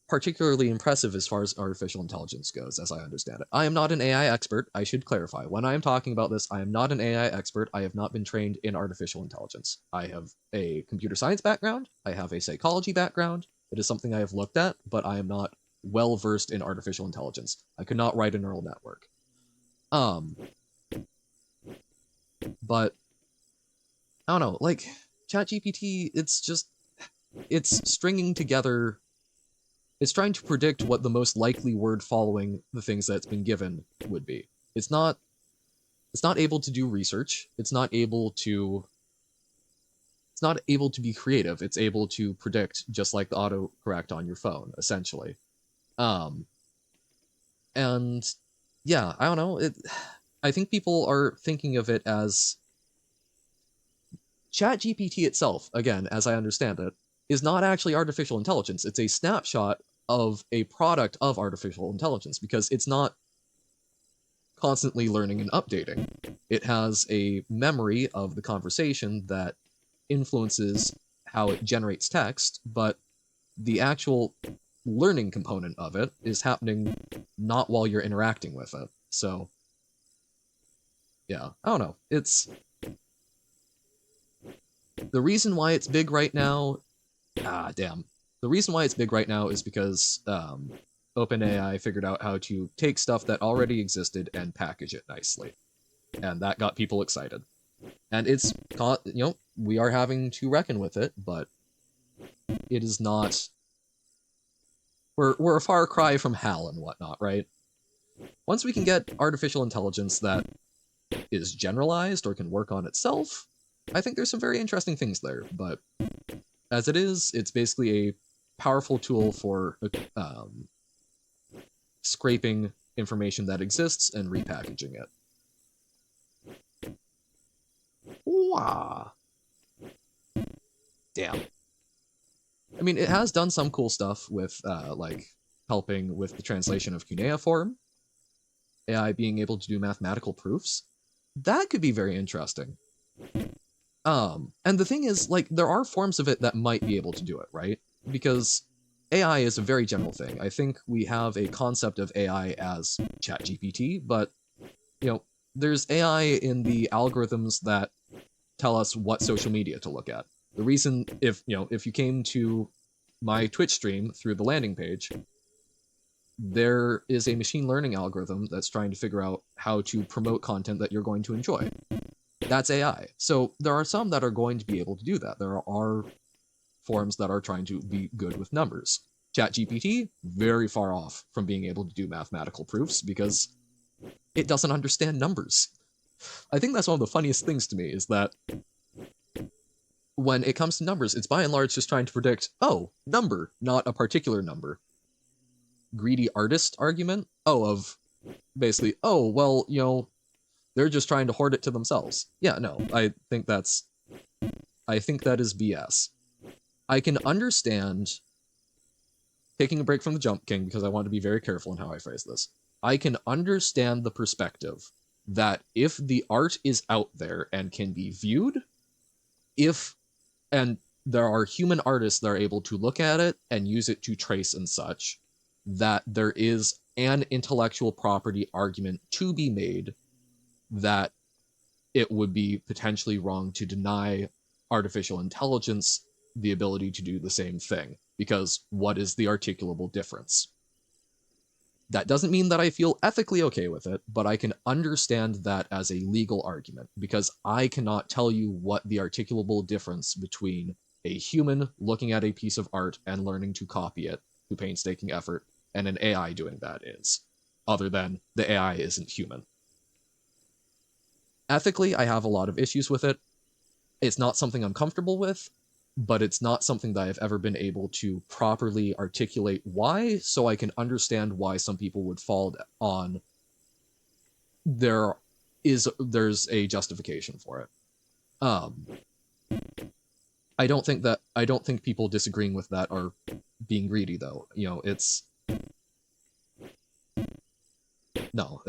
particularly impressive as far as artificial intelligence goes, as I understand it. I am not an AI expert, I should clarify. When I am talking about this, I am not an AI expert. I have not been trained in artificial intelligence. I have a computer science background, I have a psychology background. It is something I have looked at, but I am not well versed in artificial intelligence. I could not write a neural network. But I don't know, like ChatGPT, it's stringing together, it's trying to predict what the most likely word following the things that it's been given would be. It's not able to do research. It's not able to be creative. It's able to predict just like the autocorrect on your phone, essentially. And yeah, I don't know. I think people are thinking of it as ChatGPT itself, again, as I understand it, is not actually artificial intelligence. It's a snapshot of a product of artificial intelligence because it's not constantly learning and updating. It has a memory of the conversation that influences how it generates text, but the actual learning component of it is happening not while you're interacting with it. So, yeah, I don't know. The reason why it's big right now, the reason why it's big right now is because OpenAI figured out how to take stuff that already existed and package it nicely. And that got people excited. And we are having to reckon with it, but it is not... We're a far cry from HAL and whatnot, right? Once we can get artificial intelligence that is generalized or can work on itself, I think there's some very interesting things there, but as it is, it's basically a powerful tool for scraping information that exists and repackaging it. Wow. Damn. I mean, it has done some cool stuff with, like, helping with the translation of cuneiform, AI being able to do mathematical proofs. That could be very interesting. And the thing is, like, there are forms of it that might be able to do it, right? Because AI is a very general thing. I think we have a concept of AI as ChatGPT, but, there's AI in the algorithms that tell us what social media to look at. The reason, if you came to my Twitch stream through the landing page, there is a machine learning algorithm that's trying to figure out how to promote content that you're going to enjoy. That's AI. So there are some that are going to be able to do that. There are forms that are trying to be good with numbers. ChatGPT, very far off from being able to do mathematical proofs because it doesn't understand numbers. I think that's one of the funniest things to me is that when it comes to numbers, it's by and large just trying to predict, number, not a particular number. Greedy artist argument? Of basically, they're just trying to hoard it to themselves. Yeah, no, I think that is BS. I can understand, taking a break from the JumpKing because I want to be very careful in how I phrase this. I can understand the perspective that if the art is out there and can be viewed, and there are human artists that are able to look at it and use it to trace and such, that there is an intellectual property argument to be made that it would be potentially wrong to deny artificial intelligence the ability to do the same thing, because what is the articulable difference? That doesn't mean that I feel ethically okay with it, but I can understand that as a legal argument, because I cannot tell you what the articulable difference between a human looking at a piece of art and learning to copy it through painstaking effort and an AI doing that is, other than the AI isn't human. Ethically, I have a lot of issues with it. It's not something I'm comfortable with, but it's not something that I've ever been able to properly articulate why, so I can understand why some people would fall on there's a justification for it. I don't think people disagreeing with that are being greedy, though. You know, it's no.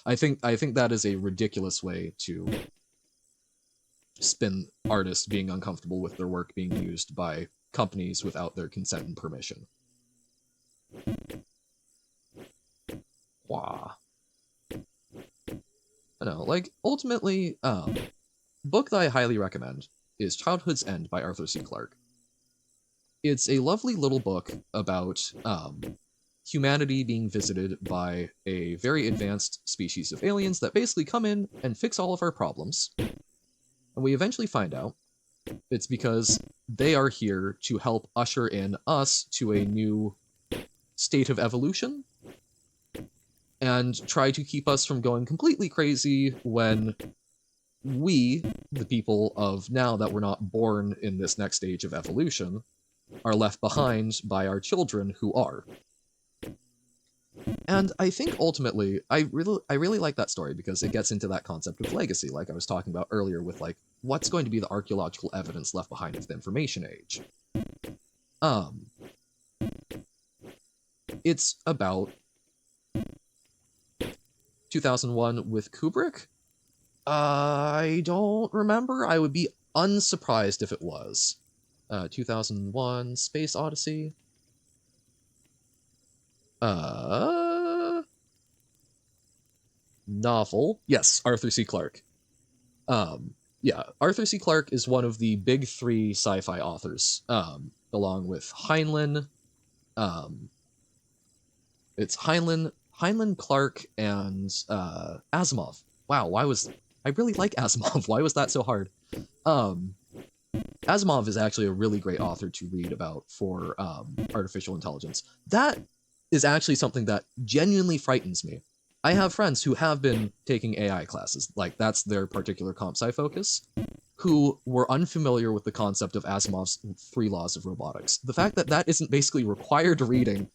I think that is a ridiculous way to spin artists being uncomfortable with their work being used by companies without their consent and permission. Wow. I know, like, ultimately, book that I highly recommend is Childhood's End by Arthur C. Clarke. It's a lovely little book about humanity being visited by a very advanced species of aliens that basically come in and fix all of our problems. And we eventually find out it's because they are here to help usher in us to a new state of evolution and try to keep us from going completely crazy when we, the people of now that we're not born in this next stage of evolution, are left behind by our children who are. And I think ultimately, I really like that story because it gets into that concept of legacy, like I was talking about earlier with, like, what's going to be the archaeological evidence left behind of the information age. It's about 2001 with Kubrick. I don't remember. I would be unsurprised if it was. 2001 Space Odyssey. Novel. Yes, Arthur C. Clarke. Yeah, Arthur C. Clarke is one of the big three sci-fi authors, along with Heinlein. It's Heinlein, Clarke, and Asimov. Wow, I really like Asimov. Why was that so hard? Asimov is actually a really great author to read about for artificial intelligence. That is actually something that genuinely frightens me. I have friends who have been taking AI classes, like that's their particular comp sci focus, who were unfamiliar with the concept of Asimov's 3 laws of robotics. The fact that that isn't basically required reading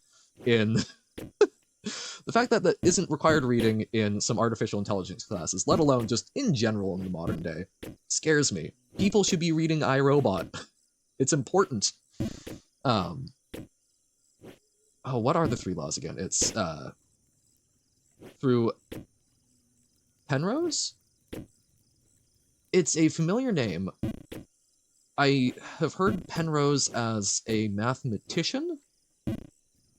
in the fact that that isn't required reading in some artificial intelligence classes, let alone just in general in the modern day, scares me. People should be reading iRobot. It's important. Oh, what are the 3 laws again? It's through Penrose? It's a familiar name. I have heard Penrose as a mathematician,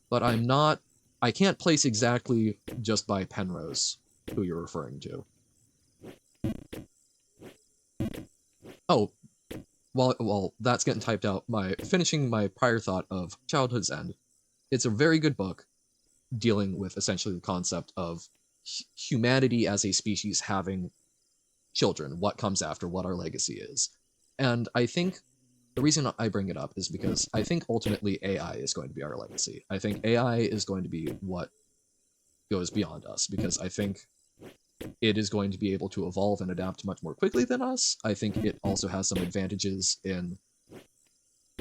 but I can't place exactly just by Penrose who you're referring to. Oh, while that's getting typed out, finishing my prior thought of Childhood's End. It's a very good book dealing with essentially the concept of humanity as a species having children, what comes after, what our legacy is. And I think the reason I bring it up is because I think ultimately AI is going to be our legacy. I think AI is going to be what goes beyond us, because I think it is going to be able to evolve and adapt much more quickly than us. I think it also has some advantages in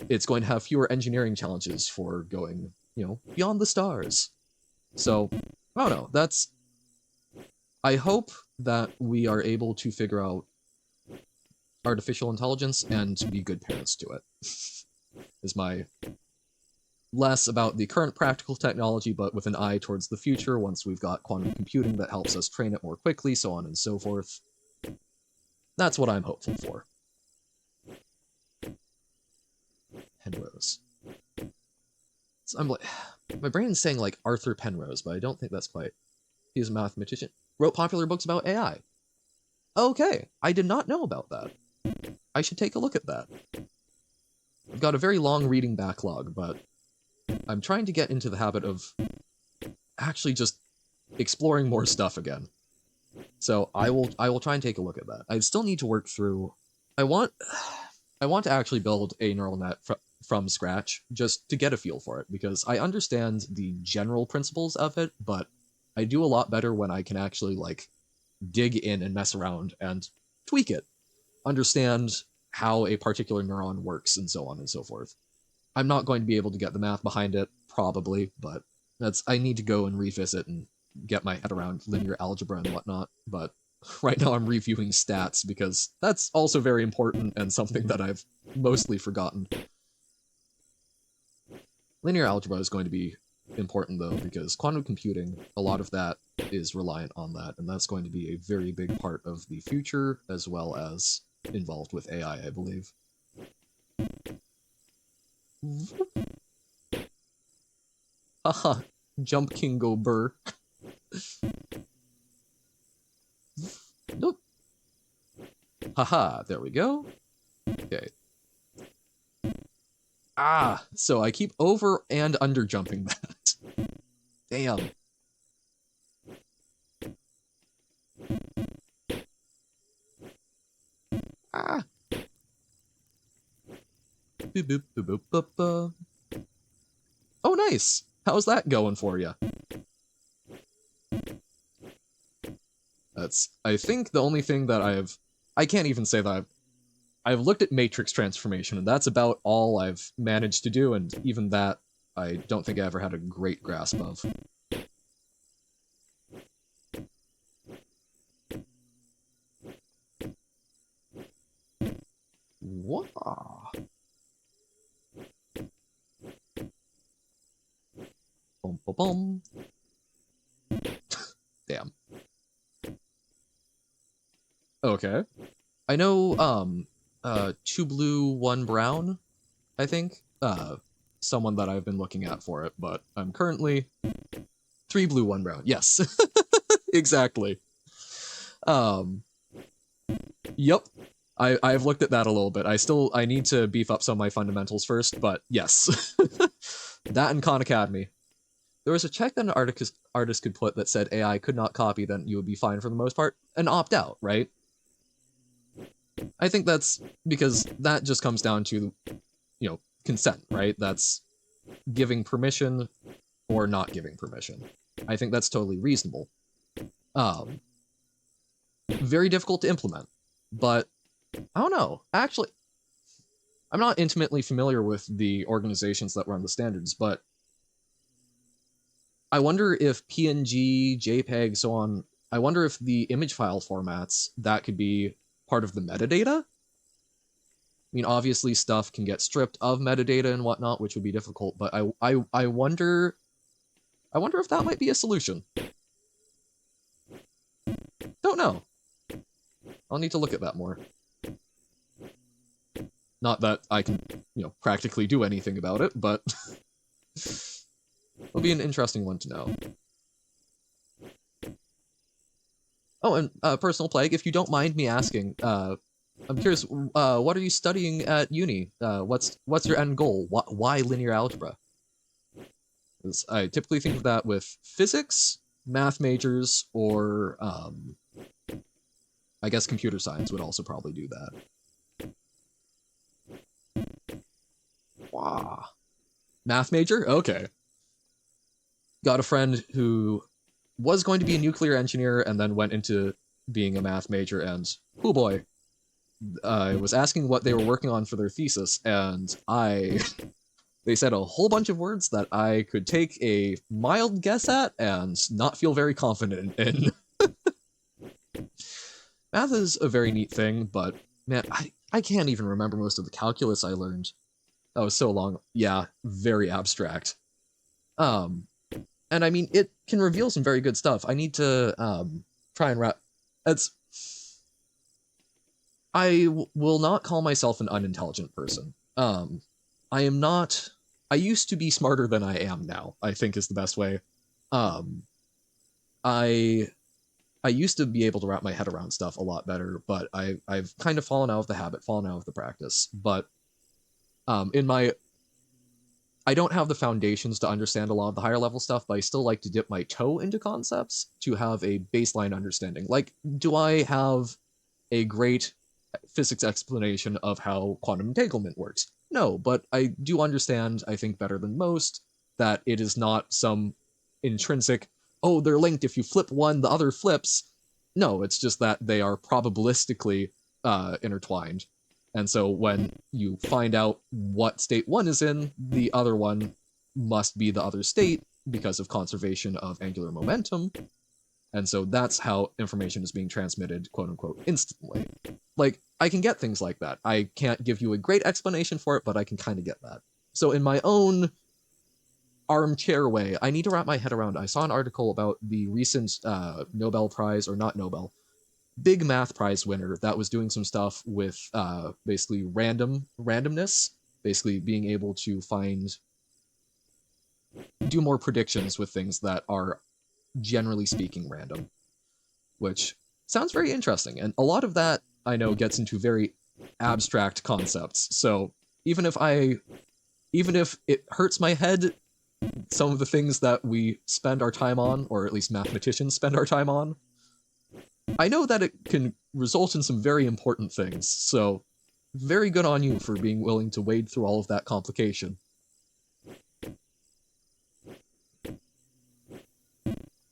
it's going to have fewer engineering challenges for going, beyond the stars. So, I don't know. I hope that we are able to figure out artificial intelligence and to be good parents to it. Is my less about the current practical technology, but with an eye towards the future once we've got quantum computing that helps us train it more quickly, so on and so forth. That's what I'm hopeful for. Penrose. So I'm like, my brain's saying like Arthur Penrose, but I don't think that's quite. He's a mathematician. Wrote popular books about AI. Okay, I did not know about that. I should take a look at that. I've got a very long reading backlog, but I'm trying to get into the habit of actually just exploring more stuff again. So I will try and take a look at that. I still need to work through. I want to actually build a neural net from scratch just to get a feel for it, because I understand the general principles of it, but I do a lot better when I can actually like dig in and mess around and tweak it, understand how a particular neuron works, and so on and so forth. I'm not going to be able to get the math behind it, probably, but I need to go and revisit and get my head around linear algebra and whatnot. But right now I'm reviewing stats because that's also very important and something that I've mostly forgotten. Linear algebra is going to be important though, because quantum computing, a lot of that is reliant on that, and that's going to be a very big part of the future, as well as involved with AI, I believe. Haha, JumpKing go burr. Nope. Haha, there we go. Okay. Ah, so I keep over and under jumping that. Damn. Ah. Boop, boop, boop, boop, boop, boop. Oh, nice. How's that going for you? That's, I think, the only thing that I can't even say that I've looked at matrix transformation, and that's about all I've managed to do, and even that, I don't think I ever had a great grasp of. Wow. Bum, bum, bum. Damn. Okay. I know, 2 blue, 1 brown, I think. Someone that I've been looking at for it, but I'm currently 3 blue, 1 brown. Yes. Exactly. Yep. I've looked at that a little bit. I need to beef up some of my fundamentals first, but yes. That and Khan Academy. There was a check that an artist could put that said AI could not copy, then you would be fine for the most part, and opt out, right? I think that's because that just comes down to, consent, right? That's giving permission or not giving permission. I think that's totally reasonable. Very difficult to implement, but I don't know. Actually, I'm not intimately familiar with the organizations that run the standards, but I wonder if PNG, JPEG, so on, I wonder if the image file formats, that could be part of the metadata? I mean, obviously stuff can get stripped of metadata and whatnot, which would be difficult, but I wonder if that might be a solution. Don't know. I'll need to look at that more. Not that I can, practically do anything about it, but it'll be an interesting one to know. Oh, and personal plague, if you don't mind me asking, I'm curious, what are you studying at uni? What's your end goal? Why linear algebra? Because I typically think of that with physics, math majors, or I guess computer science would also probably do that. Wow. Math major? Okay. Got a friend who was going to be a nuclear engineer and then went into being a math major, and oh boy, I was asking what they were working on for their thesis, and they said a whole bunch of words that I could take a mild guess at and not feel very confident in. Math is a very neat thing, but man, I can't even remember most of the calculus I learned. That was so long. Yeah, very abstract. And I mean, it can reveal some very good stuff. I need to try and wrap. I will not call myself an unintelligent person. I am not. I used to be smarter than I am now, I think is the best way. I I used to be able to wrap my head around stuff a lot better, but I've kind of fallen out of the habit, fallen out of the practice. But in my I don't have the foundations to understand a lot of the higher level stuff, but I still like to dip my toe into concepts to have a baseline understanding. Like, do I have a great physics explanation of how quantum entanglement works? No, but I do understand, I think better than most, that it is not some intrinsic, oh, they're linked. If you flip one, the other flips. No, it's just that they are probabilistically intertwined. And so when you find out what state one is in, the other one must be the other state because of conservation of angular momentum. And so that's how information is being transmitted, quote unquote, instantly. Like, I can get things like that. I can't give you a great explanation for it, but I can kind of get that. So in my own armchair way, I need to wrap my head around. I saw an article about the recent Nobel Prize, or not Nobel, big math prize winner that was doing some stuff with basically randomness, basically being able to do more predictions with things that are generally speaking random, which sounds very interesting. And a lot of that I know gets into very abstract concepts. So even if it hurts my head, some of the things that we spend our time on, or at least mathematicians spend our time on, I know that it can result in some very important things, so very good on you for being willing to wade through all of that complication.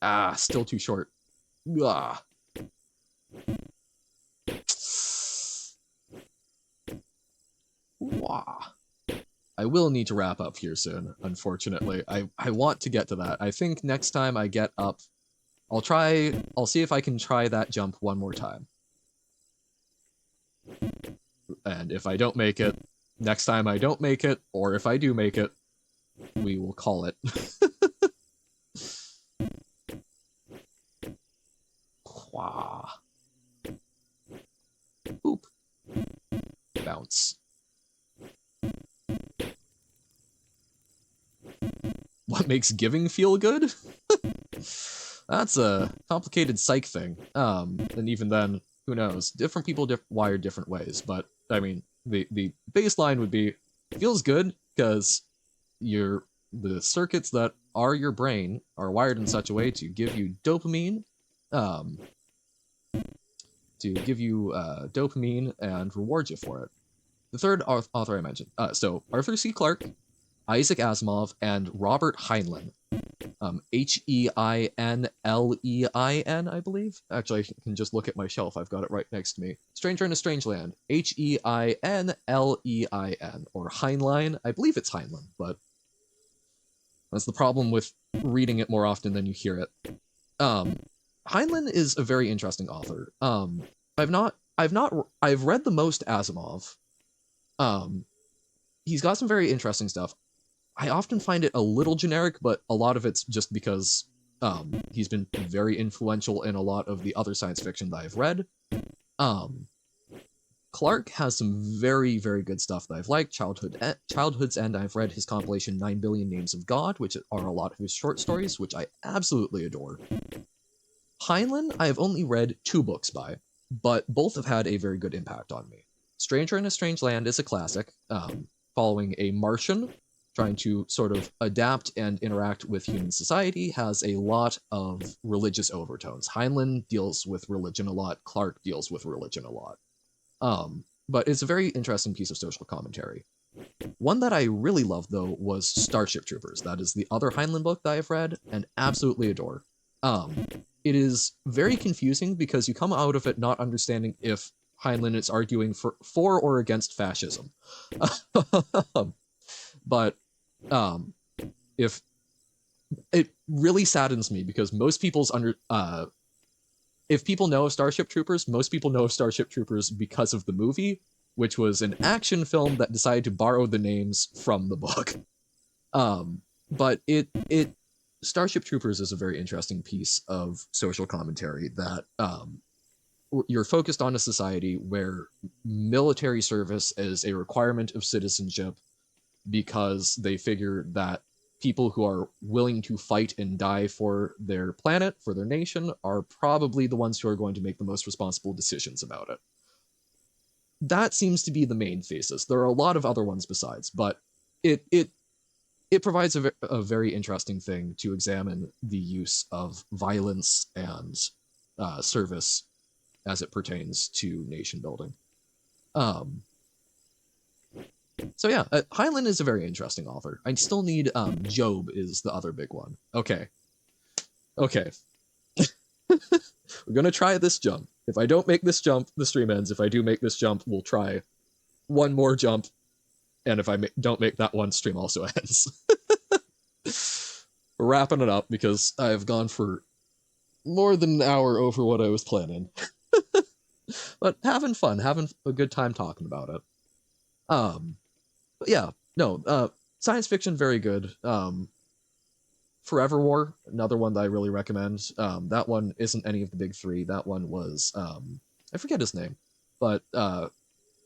Ah, still too short. Ah. Wah. I will need to wrap up here soon, unfortunately. I want to get to that. I think next time I get up, I'll see if I can try that jump one more time. And if I don't make it, next time I don't make it, or if I do make it, we will call it. Wah. Oop. Bounce. What makes giving feel good? That's a complicated psych thing. And even then, who knows? Different people wired different ways, but I mean, the baseline would be feels good because the circuits that are your brain are wired in such a way to give you dopamine, and reward you for it. The third author I mentioned, so Arthur C. Clarke, Isaac Asimov, and Robert Heinlein. Heinlein, I believe. Actually, I can just look at my shelf. I've got it right next to me. Stranger in a Strange Land. Heinlein, or Heinlein. I believe it's Heinlein, but that's the problem with reading it more often than you hear it. Heinlein is a very interesting author. I've read the most Asimov. He's got some very interesting stuff. I often find it a little generic, but a lot of it's just because he's been very influential in a lot of the other science fiction that I've read. Clarke has some very, very good stuff that I've liked. Childhood's End, I've read his compilation 9 Billion Names of God, which are a lot of his short stories, which I absolutely adore. Heinlein, I have only read 2 books by, but both have had a very good impact on me. Stranger in a Strange Land is a classic, following a Martian trying to sort of adapt and interact with human society, has a lot of religious overtones. Heinlein deals with religion a lot, Clarke deals with religion a lot. But it's a very interesting piece of social commentary. One that I really loved, though, was Starship Troopers. That is the other Heinlein book that I've read and absolutely adore. It is very confusing because you come out of it not understanding if Heinlein is arguing for or against fascism. But if it really saddens me because most people's if people know of Starship Troopers, most people know of Starship Troopers because of the movie, which was an action film that decided to borrow the names from the book. But Starship Troopers is a very interesting piece of social commentary that you're focused on a society where military service is a requirement of citizenship because they figure that people who are willing to fight and die for their planet, for their nation, are probably the ones who are going to make the most responsible decisions about it. That seems to be the main thesis. There are a lot of other ones besides, but it provides a very interesting thing to examine the use of violence and service as it pertains to nation building. So yeah, Hyland is a very interesting author. I still need Job is the other big one. Okay. We're gonna try this jump. If I don't make this jump, the stream ends. If I do make this jump, we'll try one more jump. And if I don't make that one, stream also ends. We're wrapping it up because I've gone for more than an hour over what I was planning. But having fun, having a good time talking about it. But yeah, no, science fiction, very good. Forever War, another one that I really recommend. That one isn't any of the big three. That one was, I forget his name, but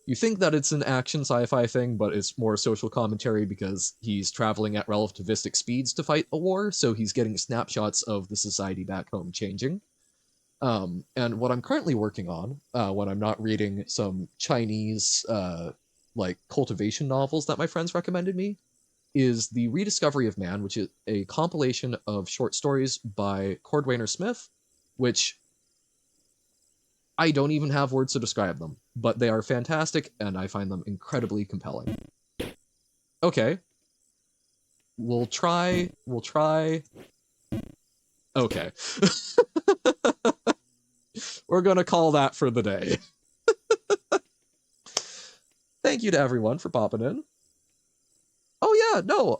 you think that it's an action sci-fi thing, but it's more social commentary because he's traveling at relativistic speeds to fight a war, so he's getting snapshots of the society back home changing. And what I'm currently working on, when I'm not reading some Chinese, like, cultivation novels that my friends recommended me, is The Rediscovery of Man, which is a compilation of short stories by Cordwainer Smith, which I don't even have words to describe them, but they are fantastic, and I find them incredibly compelling. Okay. We'll try. Okay. We're gonna call that for the day. Thank you to everyone for popping in. Oh yeah, no,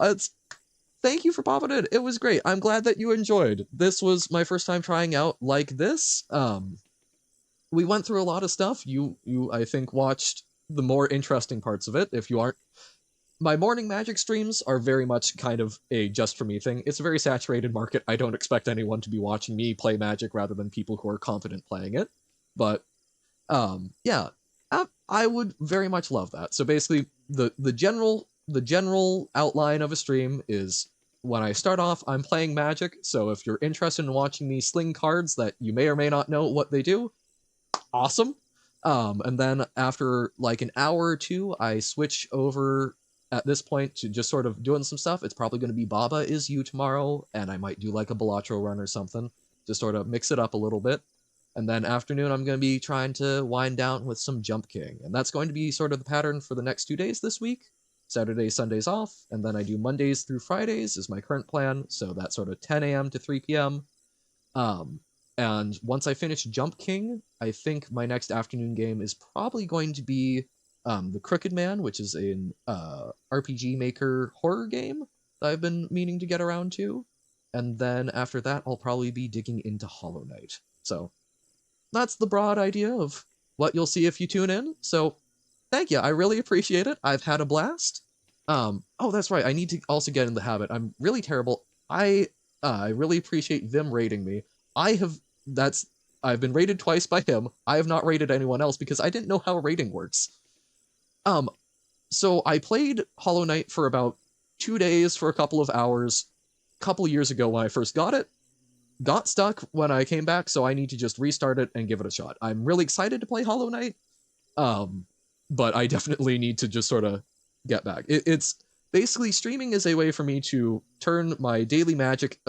thank you for popping in. It was great. I'm glad that you enjoyed. This was my first time trying out like this. We went through a lot of stuff. You I think watched the more interesting parts of it. If you aren't, my morning Magic streams are very much kind of a just for me thing. It's a very saturated market. I don't expect anyone to be watching me play Magic rather than people who are confident playing it. But yeah, I would very much love that. So basically, the general outline of a stream is, when I start off, I'm playing Magic. So if you're interested in watching me sling cards that you may or may not know what they do, awesome. And then after like an hour or two, I switch over at this point to just sort of doing some stuff. It's probably going to be Baba Is You tomorrow, and I might do like a Balatro run or something to sort of mix it up a little bit. And then afternoon, I'm going to be trying to wind down with some JumpKing. And that's going to be sort of the pattern for the next 2 days this week. Saturdays, Sundays off. And then I do Mondays through Fridays is my current plan. So that's sort of 10 a.m. to 3 p.m. And once I finish JumpKing, I think my next afternoon game is probably going to be The Crooked Man, which is an RPG Maker horror game that I've been meaning to get around to. And then after that, I'll probably be digging into Hollow Knight. So that's the broad idea of what you'll see if you tune in. So thank you. I really appreciate it. I've had a blast. Oh, that's right. I need to also get in the habit. I'm really terrible. I really appreciate Vim rating me. I've been rated twice by him. I have not rated anyone else because I didn't know how rating works. So I played Hollow Knight for about 2 days for a couple of hours, a couple years ago when I first got it. Got stuck when I came back, so I need to just restart it and give it a shot. I'm really excited to play Hollow Knight, but I definitely need to just sort of get back. It's basically, streaming is a way for me to turn my daily Magic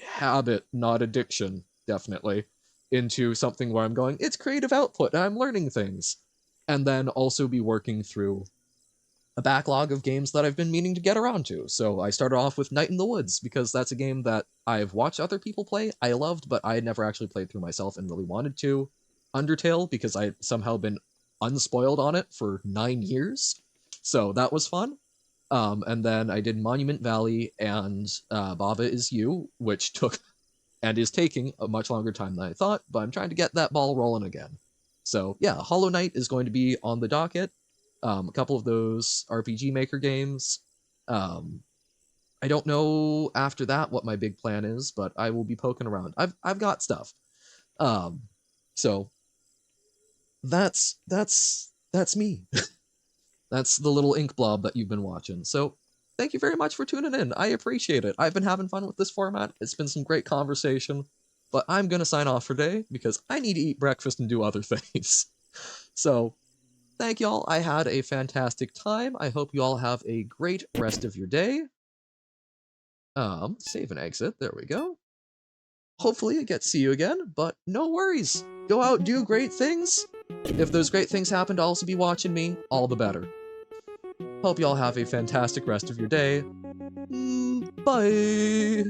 habit, not addiction, definitely, into something where I'm going, it's creative output, and I'm learning things. And then also be working through a backlog of games that I've been meaning to get around to. So I started off with Night in the Woods, because that's a game that I've watched other people play, I loved, but I had never actually played through myself and really wanted to. Undertale, because I had somehow been unspoiled on it for 9 years. So that was fun. And then I did Monument Valley and Baba Is You, which took and is taking a much longer time than I thought, but I'm trying to get that ball rolling again. So yeah, Hollow Knight is going to be on the docket. A couple of those RPG Maker games. I don't know after that what my big plan is, but I will be poking around. I've got stuff. So that's me. That's the little ink blob that you've been watching. So thank you very much for tuning in. I appreciate it. I've been having fun with this format. It's been some great conversation. But I'm going to sign off for today because I need to eat breakfast and do other things. So, thank y'all. I had a fantastic time. I hope you all have a great rest of your day. Save and exit. There we go. Hopefully I get to see you again, but no worries. Go out, do great things. If those great things happen to also be watching me, all the better. Hope y'all have a fantastic rest of your day. Bye!